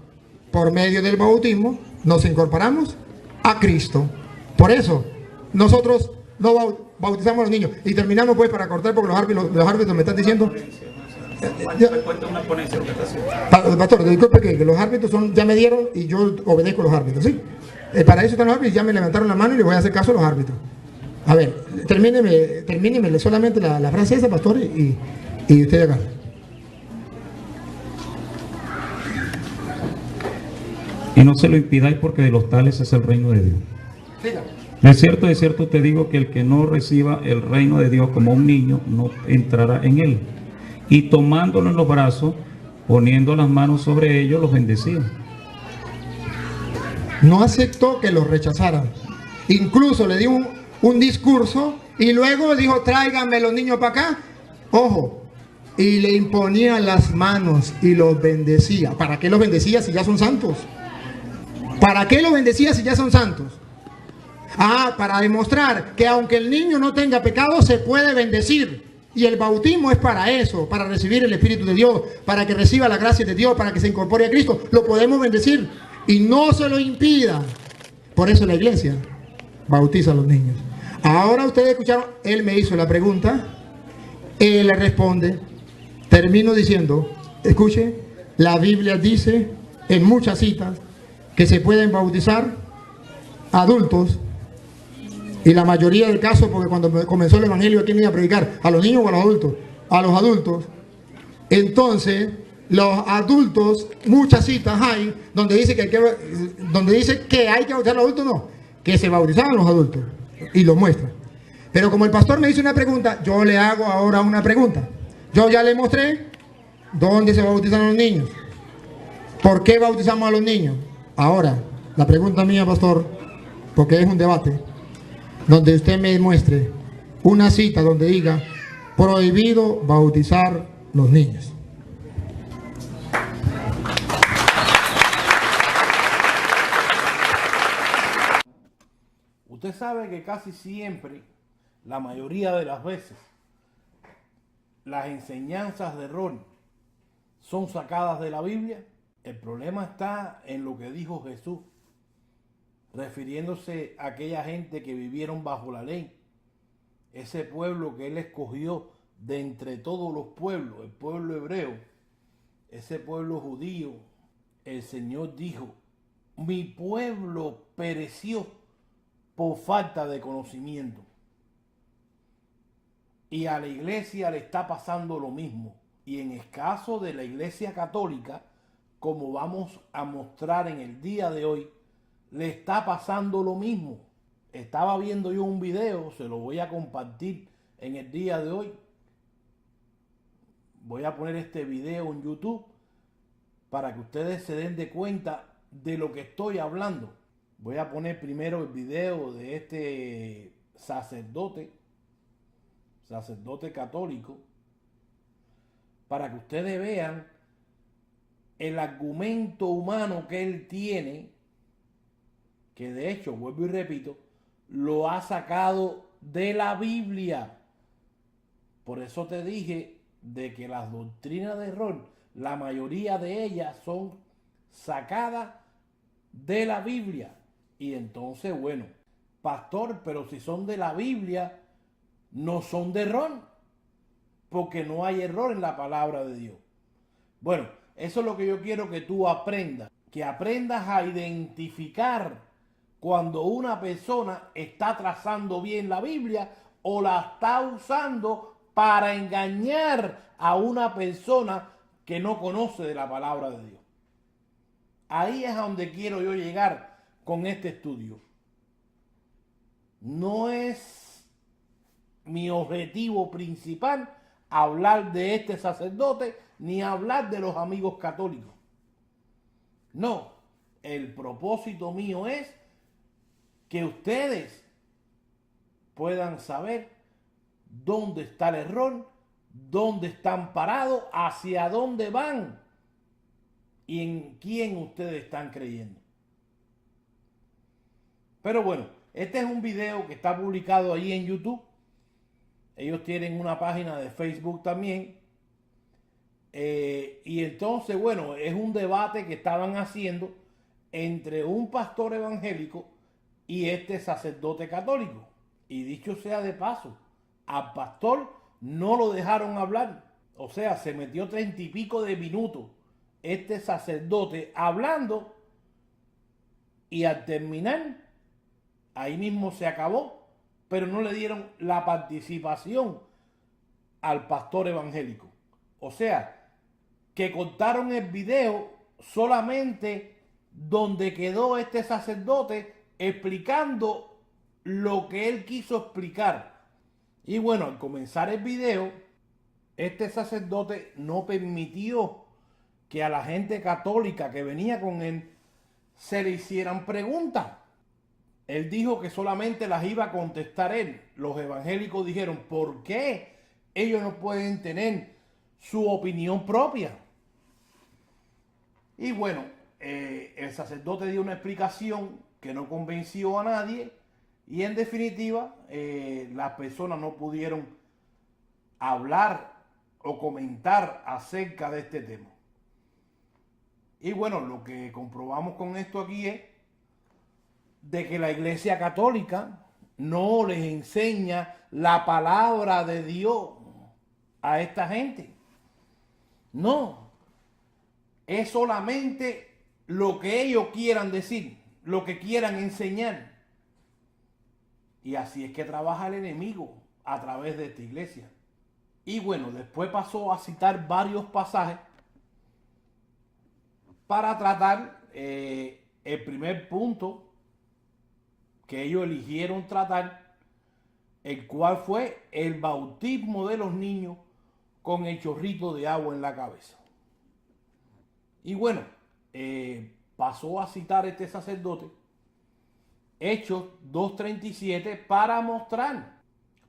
Por medio del bautismo nos incorporamos a Cristo. Por eso nosotros no bautizamos a los niños. Y terminamos pues para cortar porque los árbitros me están diciendo. Pastor, disculpe que los árbitros ya me dieron y yo obedezco a los árbitros, ¿sí? Para eso están los árbitros, ya me levantaron la mano y le voy a hacer caso a los árbitros. A ver, termíneme solamente la frase esa, pastor, y usted acá. Y no se lo impidáis porque de los tales es el reino de Dios. De cierto te digo que el que no reciba el reino de Dios como un niño no entrará en él. Y tomándolo en los brazos, poniendo las manos sobre ellos, los bendecía. No aceptó que los rechazaran. Incluso le dio un discurso y luego dijo, tráiganme los niños para acá. Ojo, y le imponía las manos y los bendecía. ¿Para qué los bendecía si ya son santos? ¿Para qué los bendecía si ya son santos? Ah, para demostrar que aunque el niño no tenga pecado, se puede bendecir. Y el bautismo es para eso, para recibir el Espíritu de Dios, para que reciba la gracia de Dios, para que se incorpore a Cristo. Lo podemos bendecir y no se lo impida. Por eso la iglesia bautiza a los niños. Ahora ustedes escucharon, él me hizo la pregunta, él le responde. Termino diciendo, escuche, la Biblia dice en muchas citas que se pueden bautizar adultos, y la mayoría del caso, porque cuando comenzó el evangelio, ¿a quién iba a predicar? ¿A los niños o a los adultos? A los adultos. Entonces, los adultos, muchas citas hay donde dice que hay que bautizar a los adultos, no, que se bautizaban los adultos, y lo muestra. Pero como el pastor me hizo una pregunta, yo le hago ahora una pregunta. Yo ya le mostré dónde se bautizan los niños. ¿Por qué bautizamos a los niños? Ahora, la pregunta mía, pastor, porque es un debate, donde usted me muestre una cita donde diga prohibido bautizar los niños. Usted sabe que casi siempre, la mayoría de las veces, las enseñanzas de Ronnie son sacadas de la Biblia. El problema está en lo que dijo Jesús, refiriéndose a aquella gente que vivieron bajo la ley, ese pueblo que él escogió de entre todos los pueblos, el pueblo hebreo, ese pueblo judío. El Señor dijo: mi pueblo pereció por falta de conocimiento. Y a la iglesia le está pasando lo mismo. Y en el caso de la iglesia católica, como vamos a mostrar en el día de hoy, le está pasando lo mismo. Estaba viendo yo un video, se lo voy a compartir en el día de hoy. Voy a poner este video en YouTube para que ustedes se den de cuenta de lo que estoy hablando. Voy a poner primero el video de este sacerdote católico, para que ustedes vean el argumento humano que él tiene, que de hecho, vuelvo y repito, lo ha sacado de la Biblia. Por eso te dije de que las doctrinas de error, la mayoría de ellas son sacadas de la Biblia. Y entonces, bueno, pastor, pero si son de la Biblia, no son de error, porque no hay error en la palabra de Dios. Bueno, eso es lo que yo quiero que tú aprendas, que aprendas a identificar cuando una persona está trazando bien la Biblia o la está usando para engañar a una persona que no conoce de la palabra de Dios. Ahí es a donde quiero yo llegar con este estudio. No es mi objetivo principal hablar de este sacerdote ni hablar de los amigos católicos. No, el propósito mío es que ustedes puedan saber dónde está el error, dónde están parados, hacia dónde van y en quién ustedes están creyendo. Pero bueno, este es un video que está publicado ahí en YouTube. Ellos tienen una página de Facebook también. Y entonces, bueno, es un debate que estaban haciendo entre un pastor evangélico y este sacerdote católico. Y dicho sea de paso, al pastor no lo dejaron hablar. O sea, se metió 30 y pico de minutos este sacerdote hablando, y al terminar, ahí mismo se acabó, pero no le dieron la participación al pastor evangélico. O sea, que cortaron el video solamente donde quedó este sacerdote explicando lo que él quiso explicar. Y bueno, al comenzar el video, este sacerdote no permitió que a la gente católica que venía con él se le hicieran preguntas. Él dijo que solamente las iba a contestar él. Los evangélicos dijeron: ¿por qué ellos no pueden tener su opinión propia? Y bueno, el sacerdote dio una explicación que no convenció a nadie, y en definitiva las personas no pudieron hablar o comentar acerca de este tema. Y bueno, lo que comprobamos con esto aquí es de que la Iglesia Católica no les enseña la palabra de Dios a esta gente. No, es solamente lo que ellos quieran decir, lo que quieran enseñar. Y así es que trabaja el enemigo a través de esta iglesia. Y bueno, después pasó a citar varios pasajes para tratar el primer punto que ellos eligieron tratar, el cual fue el bautismo de los niños con el chorrito de agua en la cabeza. Y bueno, pasó a citar este sacerdote Hechos 2:37 para mostrar,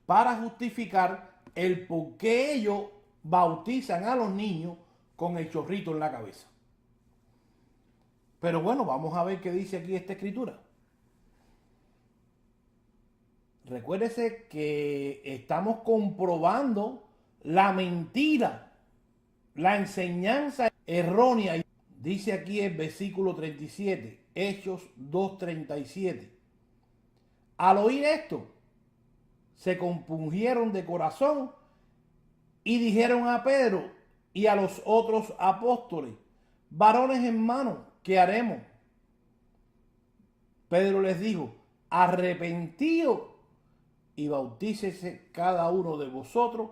para justificar el por qué ellos bautizan a los niños con el chorrito en la cabeza. Pero bueno, vamos a ver qué dice aquí esta escritura. Recuérdese que estamos comprobando la mentira, la enseñanza errónea Dice aquí el versículo 37, Hechos 2:37. Al oír esto, se compungieron de corazón y dijeron a Pedro y a los otros apóstoles: varones hermanos, ¿qué haremos? Pedro les dijo: arrepentíos y bautícese cada uno de vosotros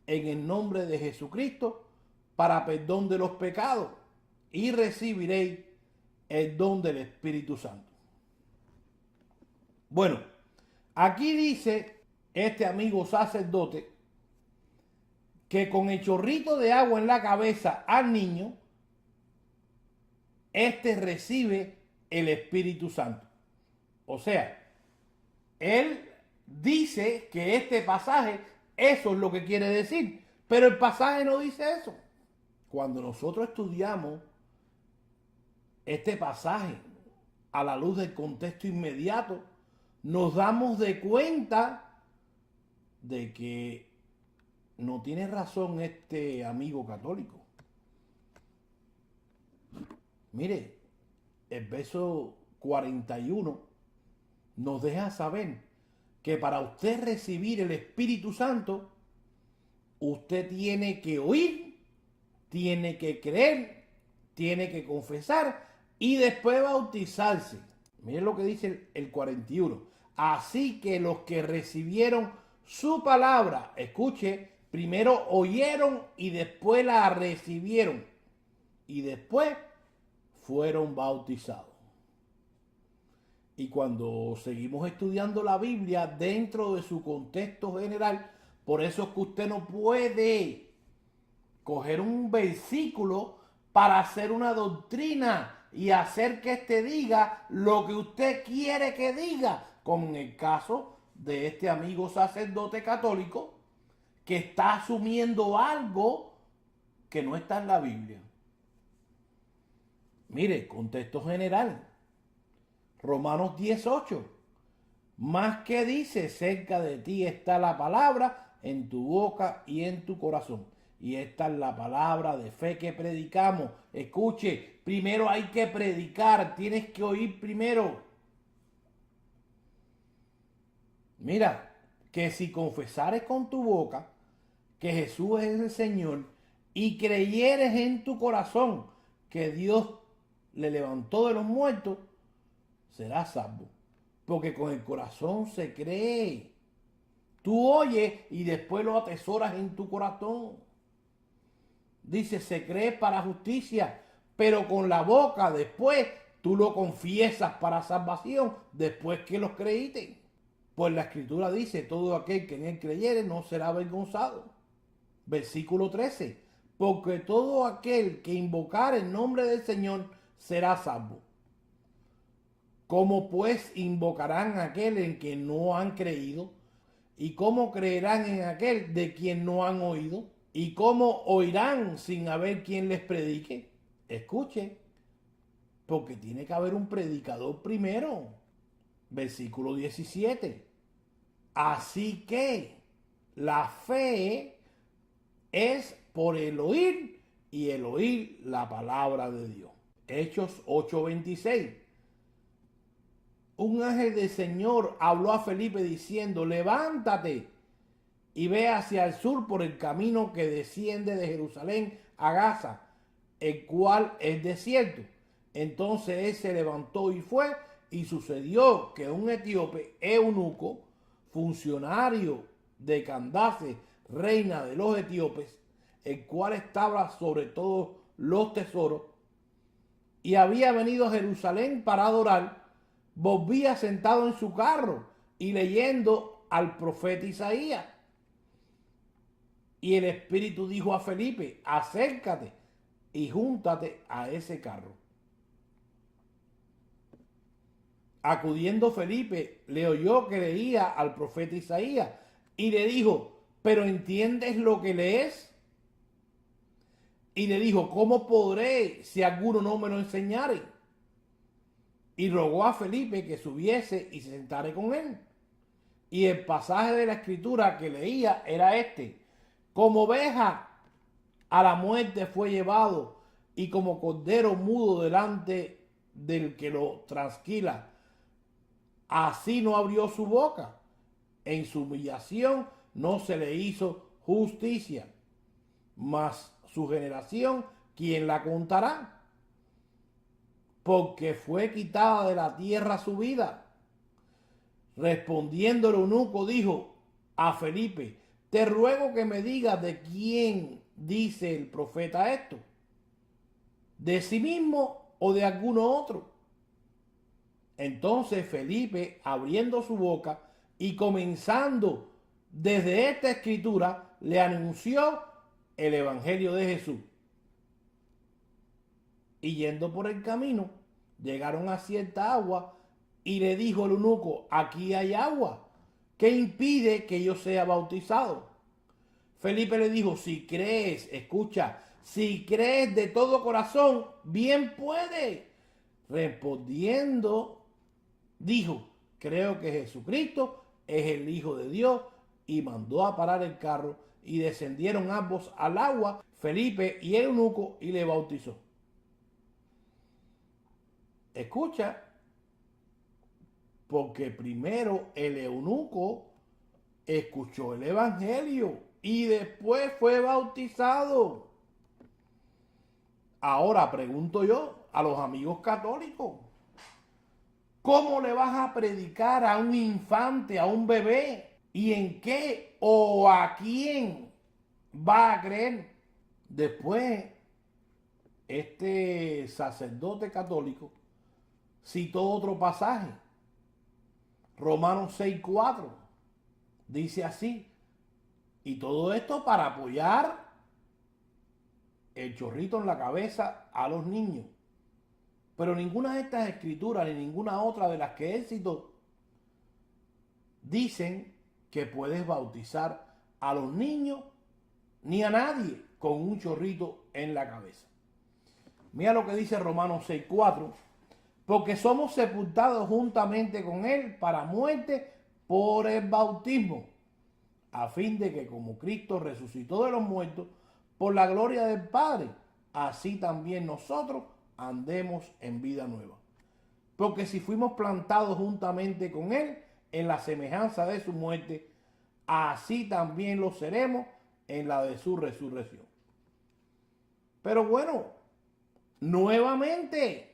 en el nombre de Jesucristo para perdón de los pecados, y recibiréis el don del Espíritu Santo. Bueno, aquí dice este amigo sacerdote que con el chorrito de agua en la cabeza al niño, este recibe el Espíritu Santo. O sea, él dice que este pasaje, eso es lo que quiere decir, pero el pasaje no dice eso. Cuando nosotros estudiamos este pasaje a la luz del contexto inmediato, nos damos de cuenta de que no tiene razón este amigo católico. Mire, el verso 41 nos deja saber que para usted recibir el Espíritu Santo, usted tiene que oír, tiene que creer, tiene que confesar y después bautizarse. Miren lo que dice el 41. Así que los que recibieron su palabra, escuche, primero oyeron y después la recibieron y después fueron bautizados. Y cuando seguimos estudiando la Biblia dentro de su contexto general, por eso es que usted no puede coger un versículo para hacer una doctrina y hacer que éste diga lo que usted quiere que diga, como en el caso de este amigo sacerdote católico que está asumiendo algo que no está en la Biblia. Mire, contexto general. Romanos 10:8. Más que dice, cerca de ti está la palabra, en tu boca y en tu corazón. Y esta es la palabra de fe que predicamos. Escuche, primero hay que predicar, tienes que oír primero. Mira, que si confesares con tu boca que Jesús es el Señor y creyeres en tu corazón que Dios le levantó de los muertos, serás salvo. Porque con el corazón se cree. Tú oyes y después lo atesoras en tu corazón. Dice, se cree para justicia, pero con la boca después tú lo confiesas para salvación después que los creíste. Pues la Escritura dice, todo aquel que en él creyere no será avergonzado. Versículo 13, porque todo aquel que invocare el nombre del Señor será salvo. ¿Cómo pues invocarán a aquel en quien no han creído? ¿Y cómo creerán en aquel de quien no han oído? ¿Y cómo oirán sin haber quien les predique? Escuche, porque tiene que haber un predicador primero. Versículo 17. Así que la fe es por el oír y el oír la palabra de Dios. Hechos 8:26. Un ángel del Señor habló a Felipe diciendo, levántate y ve hacia el sur por el camino que desciende de Jerusalén a Gaza, el cual es desierto. Entonces él se levantó y fue, y sucedió que un etíope eunuco, funcionario de Candace, reina de los etíopes, el cual estaba sobre todos los tesoros, y había venido a Jerusalén para adorar, volvía sentado en su carro y leyendo al profeta Isaías. Y el Espíritu dijo a Felipe, acércate y júntate a ese carro. Acudiendo Felipe, le oyó que leía al profeta Isaías y le dijo, ¿pero entiendes lo que lees? Y le dijo, ¿cómo podré si alguno no me lo enseñare? Y rogó a Felipe que subiese y se sentare con él. Y el pasaje de la Escritura que leía era este. Como oveja a la muerte fue llevado, y como cordero mudo delante del que lo trasquila, así no abrió su boca. En su humillación no se le hizo justicia. Mas su generación, ¿quién la contará? Porque fue quitada de la tierra su vida. Respondiendo el eunuco dijo a Felipe: te ruego que me digas de quién dice el profeta esto, de sí mismo o de alguno otro. Entonces Felipe, abriendo su boca y comenzando desde esta escritura, le anunció el evangelio de Jesús. Y yendo por el camino, llegaron a cierta agua y le dijo el eunuco: aquí hay agua, ¿qué impide que yo sea bautizado? Felipe le dijo: si crees, escucha, si crees de todo corazón, bien puede. Respondiendo, dijo: creo que Jesucristo es el Hijo de Dios, y mandó a parar el carro y descendieron ambos al agua, Felipe y el eunuco, y le bautizó. Escucha, porque primero el eunuco escuchó el evangelio y después fue bautizado. Ahora pregunto yo a los amigos católicos: ¿cómo le vas a predicar a un infante, a un bebé? ¿Y en qué o a quién va a creer? Después, este sacerdote católico citó otro pasaje, Romanos 6:4. Dice así, y todo esto para apoyar el chorrito en la cabeza a los niños. Pero ninguna de estas escrituras ni ninguna otra de las que él citó dicen que puedes bautizar a los niños ni a nadie con un chorrito en la cabeza. Mira lo que dice Romanos 6:4. Porque somos sepultados juntamente con él para muerte por el bautismo, a fin de que como Cristo resucitó de los muertos por la gloria del Padre, así también nosotros andemos en vida nueva. Porque si fuimos plantados juntamente con él en la semejanza de su muerte, así también lo seremos en la de su resurrección. Pero bueno, nuevamente,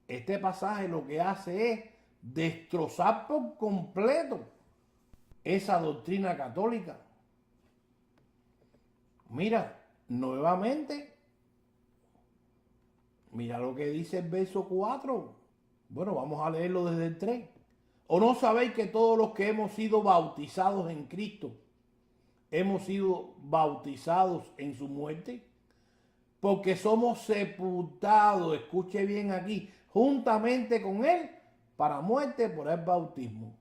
este pasaje lo que hace es destrozar por completo esa doctrina católica. Mira, nuevamente, mira lo que dice el verso 4. Bueno, vamos a leerlo desde el 3. ¿O no sabéis que todos los que hemos sido bautizados en Cristo, hemos sido bautizados en su muerte? Porque somos sepultados, escuche bien aquí, juntamente con él para muerte por el bautismo.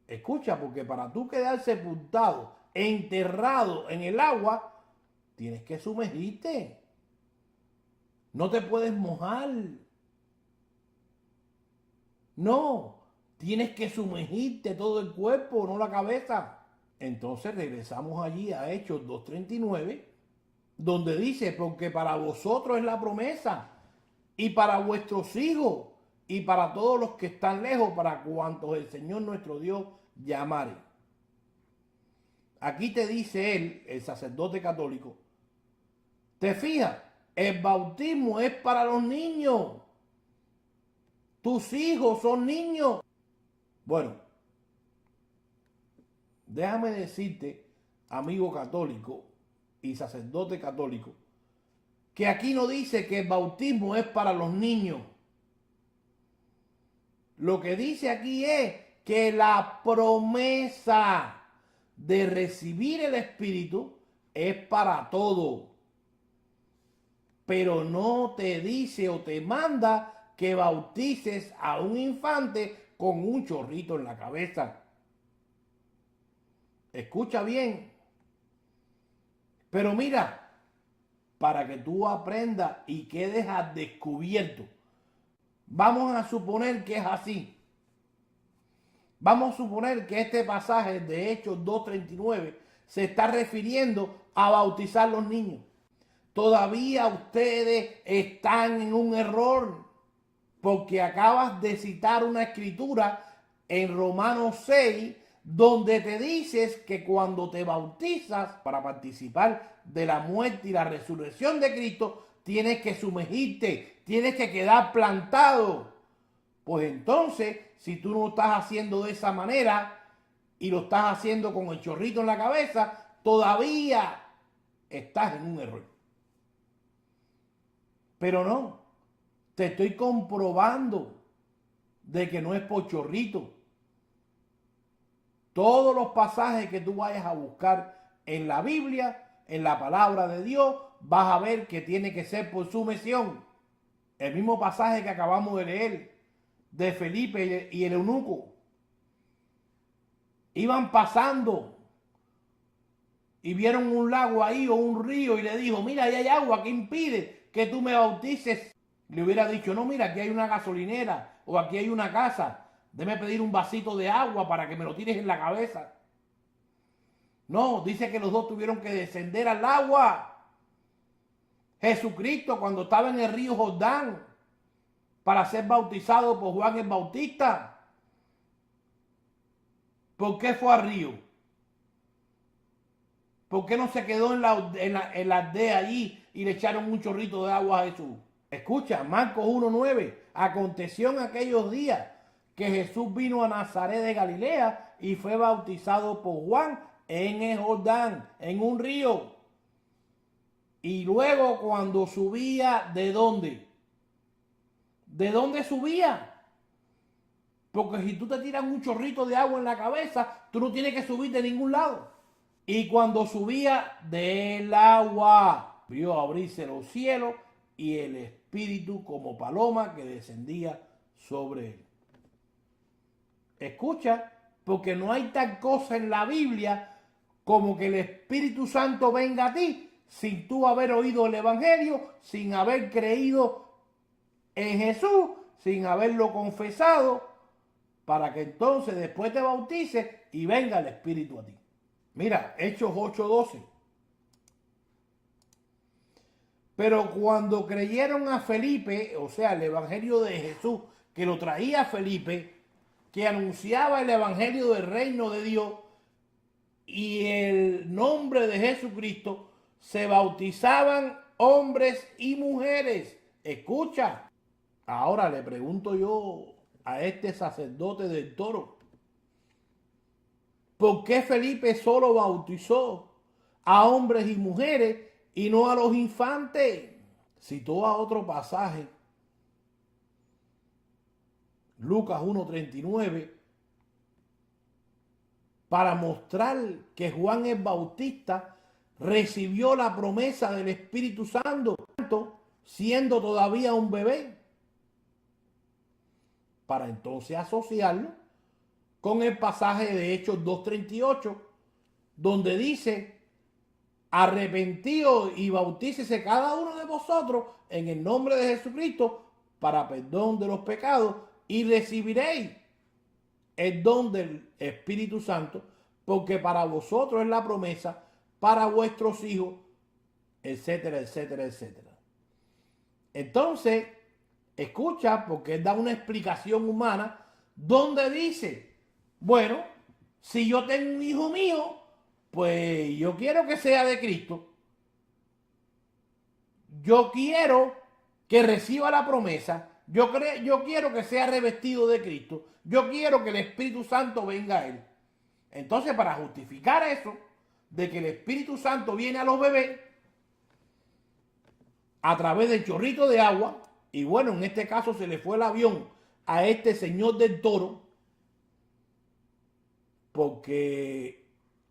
Escucha, porque para tú quedar sepultado, enterrado en el agua, tienes que sumergirte. No te puedes mojar. No, tienes que sumergirte todo el cuerpo, no la cabeza. Entonces regresamos allí a Hechos 2:39, donde dice: porque para vosotros es la promesa, y para vuestros hijos, y para todos los que están lejos, para cuantos el Señor nuestro Dios llamare. Aquí te dice él, el sacerdote católico, ¿te fijas? El bautismo es para los niños. Tus hijos son niños. Bueno, déjame decirte, amigo católico y sacerdote católico, que aquí no dice que el bautismo es para los niños. Lo que dice aquí es que la promesa de recibir el Espíritu es para todo. Pero no te dice o te manda que bautices a un infante con un chorrito en la cabeza. Escucha bien. Pero mira, para que tú aprendas y quedes al descubierto, vamos a suponer que es así. Vamos a suponer que este pasaje de Hechos 2:39 se está refiriendo a bautizar los niños. Todavía ustedes están en un error, porque acabas de citar una escritura en Romanos 6, donde te dices que cuando te bautizas para participar de la muerte y la resurrección de Cristo, tienes que sumergirte, tienes que quedar plantado. Pues entonces, si tú no estás haciendo de esa manera y lo estás haciendo con el chorrito en la cabeza, todavía estás en un error. Pero no, te estoy comprobando de que no es por chorrito. Todos los pasajes que tú vayas a buscar en la Biblia, en la palabra de Dios, vas a ver que tiene que ser por sumersión. El mismo pasaje que acabamos de leer de Felipe y el eunuco. Iban pasando y vieron un lago ahí o un río y le dijo, mira, ahí hay agua, ¿qué impide que tú me bautices? Le hubiera dicho, no, mira, aquí hay una gasolinera o aquí hay una casa. Déme pedir un vasito de agua para que me lo tires en la cabeza. No, dice que los dos tuvieron que descender al agua. Jesucristo, cuando estaba en el río Jordán para ser bautizado por Juan el Bautista, ¿por qué fue al río? ¿Por qué no se quedó en la aldea allí y le echaron un chorrito de agua a Jesús? Escucha, Marcos 1:9. Aconteció en aquellos días que Jesús vino a Nazaret de Galilea y fue bautizado por Juan en el Jordán, en un río. Y luego cuando subía, ¿de dónde? ¿De dónde subía? Porque si tú te tiras un chorrito de agua en la cabeza, tú no tienes que subir de ningún lado. Y cuando subía del agua, vio abrirse los cielos y el Espíritu como paloma que descendía sobre él. Escucha, porque no hay tal cosa en la Biblia como que el Espíritu Santo venga a ti sin tú haber oído el Evangelio, sin haber creído en Jesús, sin haberlo confesado, para que entonces después te bautices y venga el Espíritu a ti. Mira, Hechos 8:12. Pero cuando creyeron a Felipe, o sea, el Evangelio de Jesús, que lo traía Felipe, que anunciaba el Evangelio del reino de Dios y el nombre de Jesucristo, se bautizaban hombres y mujeres. Escucha, ahora le pregunto yo a este sacerdote del Toro, ¿por qué Felipe solo bautizó a hombres y mujeres y no a los infantes? Citó a otro pasaje, Lucas 1:39, para mostrar que Juan el Bautista recibió la promesa del Espíritu Santo siendo todavía un bebé, para entonces asociarlo con el pasaje de Hechos 2:38, donde dice, arrepentíos y bautícese cada uno de vosotros en el nombre de Jesucristo para perdón de los pecados y recibiréis el don del Espíritu Santo, porque para vosotros es la promesa, para vuestros hijos, etcétera, etcétera, etcétera. Entonces, escucha, porque él da una explicación humana donde dice, bueno, si yo tengo un hijo mío, pues yo quiero que sea de Cristo. Yo quiero que reciba la promesa. Yo quiero que sea revestido de Cristo. Yo quiero que el Espíritu Santo venga a él. Entonces, para justificar eso, de que el Espíritu Santo viene a los bebés a través del chorrito de agua, y bueno, en este caso se le fue el avión a este señor del Toro, porque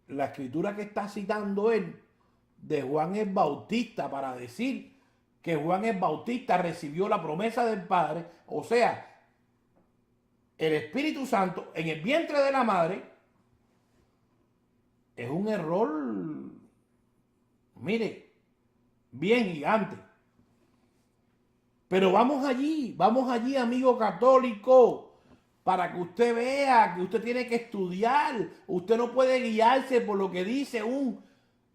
la escritura que está citando él de Juan el Bautista para decir que Juan el Bautista recibió la promesa del Padre, o sea, el Espíritu Santo en el vientre de la madre, es un error, mire, bien gigante. Pero vamos allí, amigo católico, para que usted vea que usted tiene que estudiar. Usted no puede guiarse por lo que dice un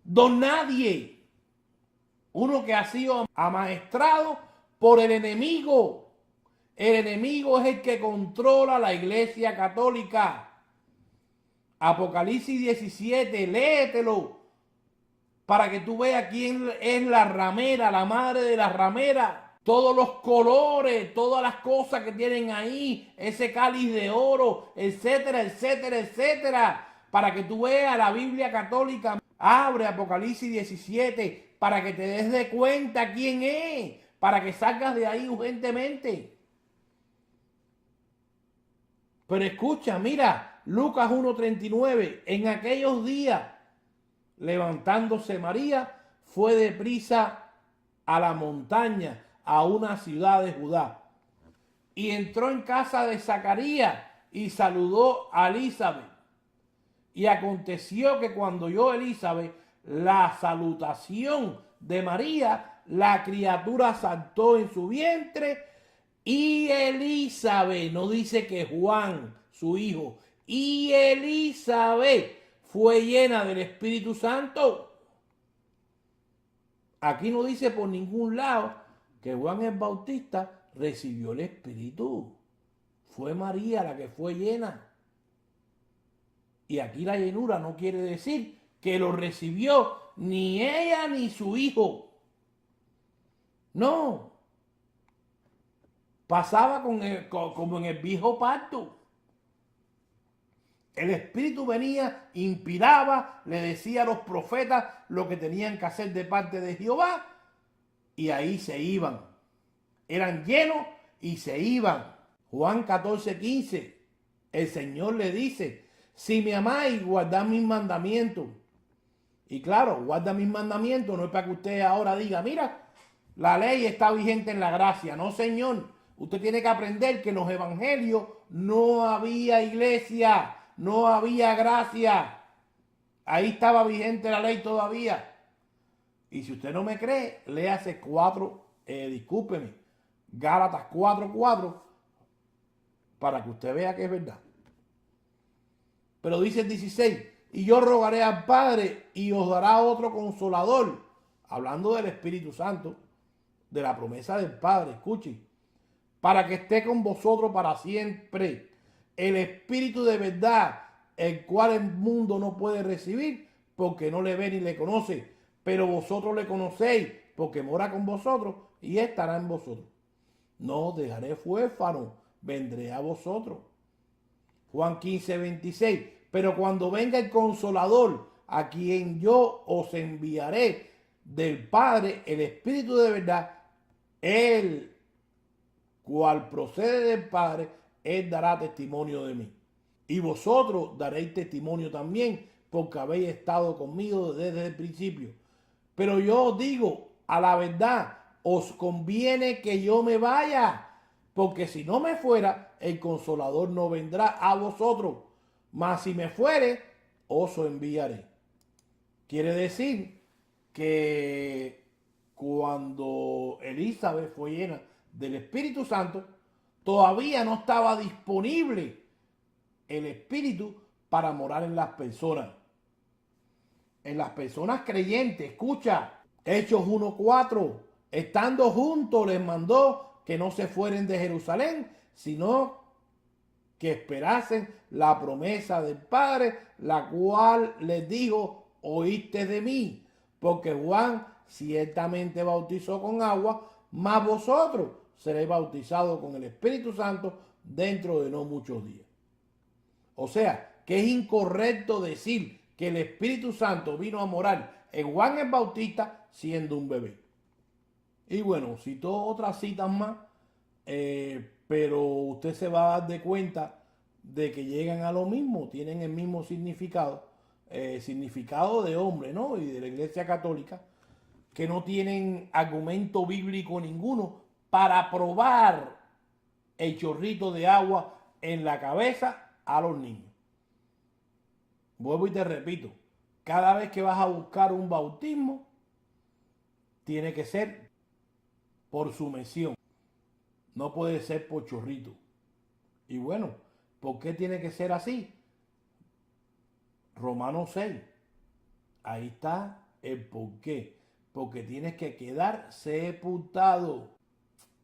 don nadie. Uno que ha sido amaestrado por el enemigo. El enemigo es el que controla la Iglesia Católica. Apocalipsis 17, léetelo, para que tú veas quién es la ramera, la madre de la ramera. Todos los colores, todas las cosas que tienen ahí, ese cáliz de oro, etcétera, etcétera, etcétera. Para que tú veas la Biblia católica. Abre Apocalipsis 17 para que te des de cuenta quién es, para que salgas de ahí urgentemente. Pero escucha, mira, Lucas 1:39, en aquellos días, levantándose María, fue deprisa a la montaña, a una ciudad de Judá, y entró en casa de Zacarías y saludó a Elizabeth. Y aconteció que cuando oyó Elizabeth la salutación de María, la criatura saltó en su vientre, y Elizabeth, no dice que Juan, su hijo, y Elizabeth fue llena del Espíritu Santo. Aquí no dice por ningún lado que Juan el Bautista recibió el Espíritu. Fue María la que fue llena. Y aquí la llenura no quiere decir que lo recibió ni ella ni su hijo. No. Pasaba como en el viejo pacto. El Espíritu venía, inspiraba, le decía a los profetas lo que tenían que hacer de parte de Jehová, y ahí se iban. Eran llenos y se iban. Juan 14:15, el Señor le dice, si me amáis, guardad mis mandamientos. Y claro, guarda mis mandamientos no es para que usted ahora diga, mira, la ley está vigente en la gracia. No, Señor. Usted tiene que aprender que en los evangelios no había iglesia, no había gracia. Ahí estaba vigente la ley todavía. Y si usted no me cree, léase Gálatas 4:4, para que usted vea que es verdad. Pero dice el 16, y yo rogaré al Padre y os dará otro consolador, hablando del Espíritu Santo, de la promesa del Padre, escuchen, para que esté con vosotros para siempre, el Espíritu de verdad, el cual el mundo no puede recibir, porque no le ve ni le conoce, pero vosotros le conocéis, porque mora con vosotros y estará en vosotros. No os dejaré huérfano, vendré a vosotros. Juan 15:26, pero cuando venga el Consolador, a quien yo os enviaré del Padre, el Espíritu de verdad, el cual procede del Padre, él dará testimonio de mí. Y vosotros daréis testimonio también, porque habéis estado conmigo desde el principio. Pero yo os digo, a la verdad, os conviene que yo me vaya, porque si no me fuera, el Consolador no vendrá a vosotros, mas si me fuere, os lo enviaré. Quiere decir que cuando Elizabeth fue llena del Espíritu Santo, todavía no estaba disponible el Espíritu para morar en las personas. En las personas creyentes, escucha, Hechos 1:4, estando juntos les mandó que no se fueren de Jerusalén, sino que esperasen la promesa del Padre, la cual les dijo, oíste de mí, porque Juan ciertamente bautizó con agua, mas vosotros seréis bautizados con el Espíritu Santo dentro de no muchos días. O sea, que es incorrecto decir que el Espíritu Santo vino a morar en Juan el Bautista siendo un bebé. Y bueno, citó otras citas más, pero usted se va a dar de cuenta de que llegan a lo mismo, tienen el mismo significado, significado de hombre, ¿no? Y de la Iglesia Católica, que no tienen argumento bíblico ninguno para probar el chorrito de agua en la cabeza a los niños. Vuelvo y te repito, cada vez que vas a buscar un bautismo, tiene que ser por sumersión, no puede ser por chorrito. Y bueno, ¿Por qué tiene que ser así? Romanos 6. Ahí está el por qué. Porque tienes que quedar sepultado.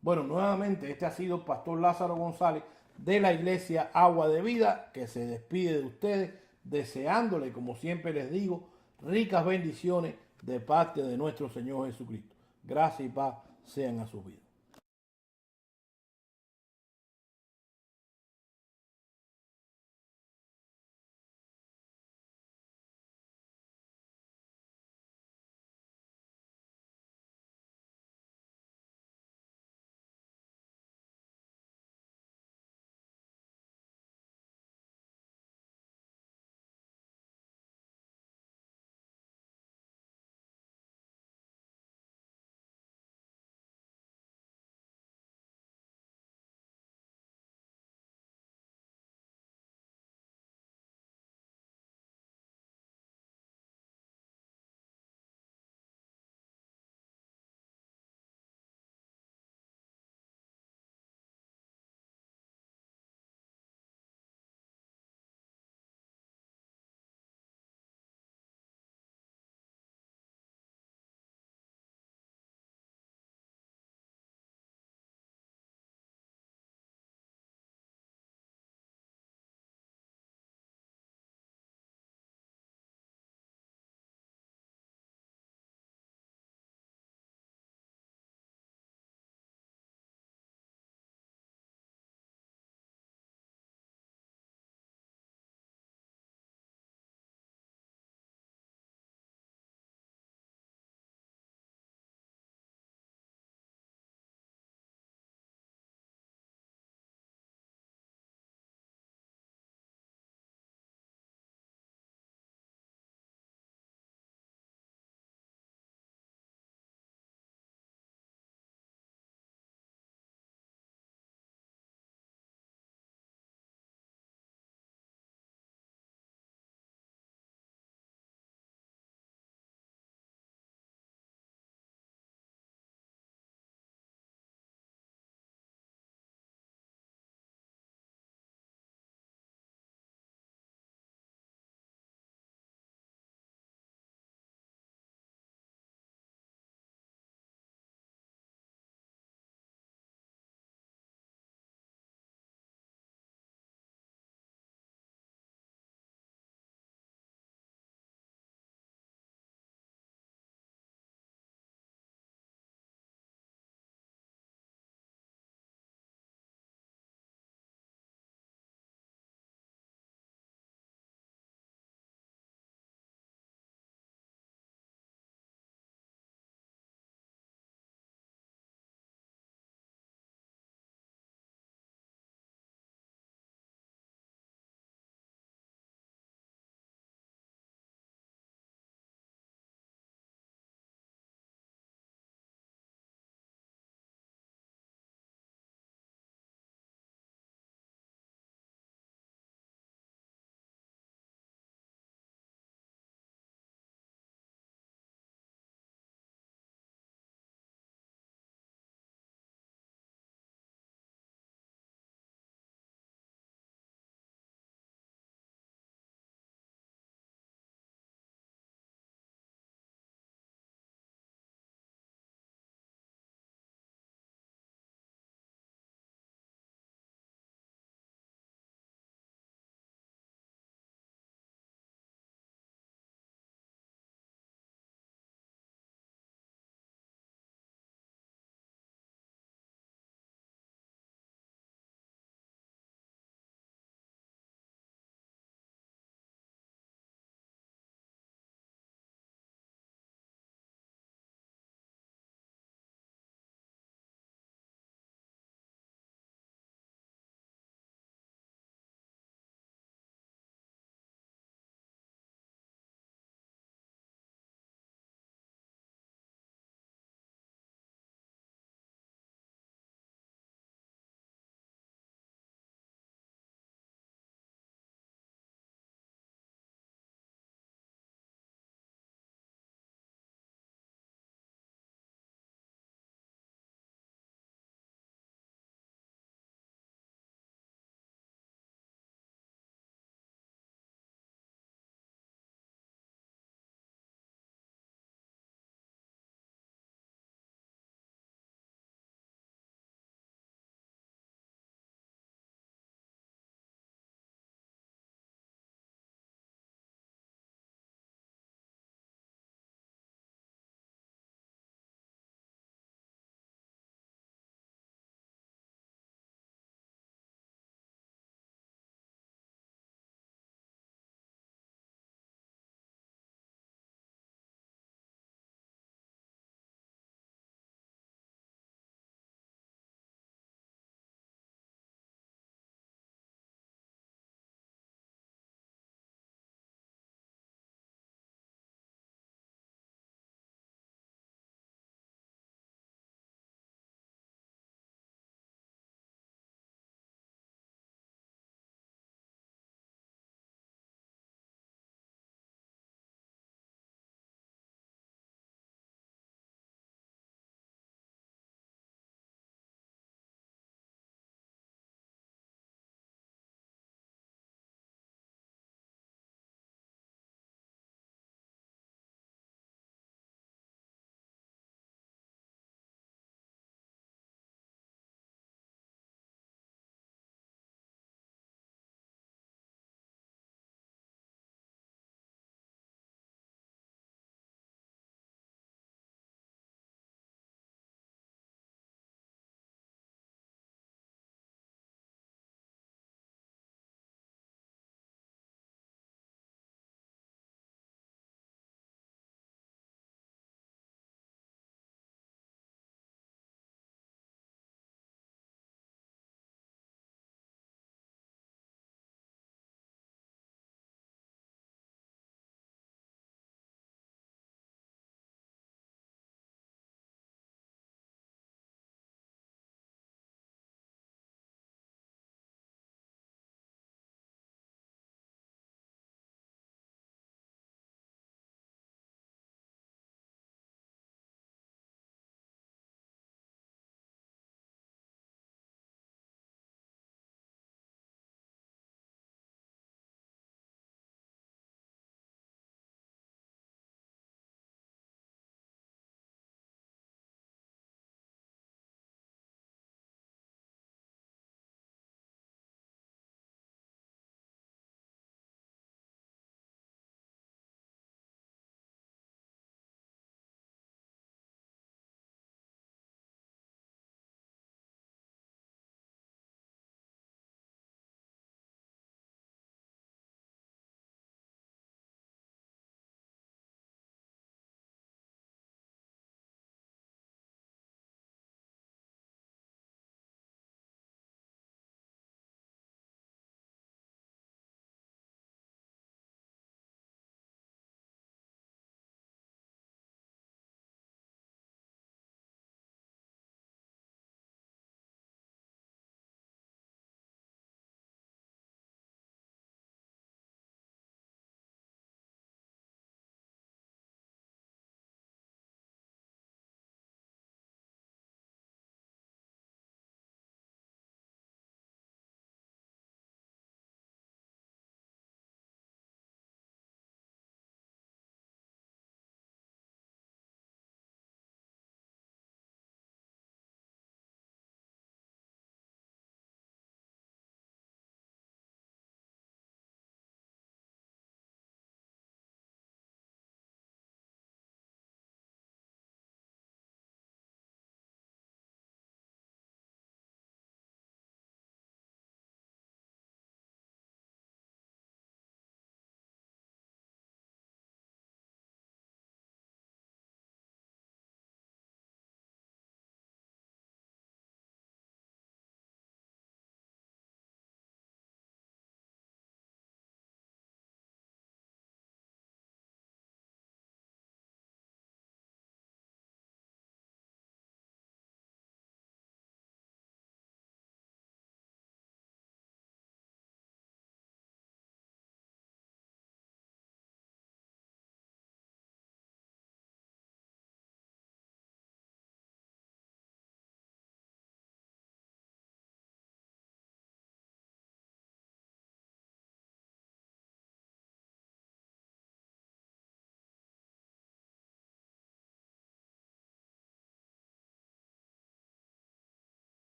Bueno, nuevamente, este ha sido el pastor Lázaro González de la iglesia Agua de Vida, que se despide de ustedes, deseándole, como siempre les digo, ricas bendiciones de parte de nuestro Señor Jesucristo. Gracias y paz sean a sus vidas.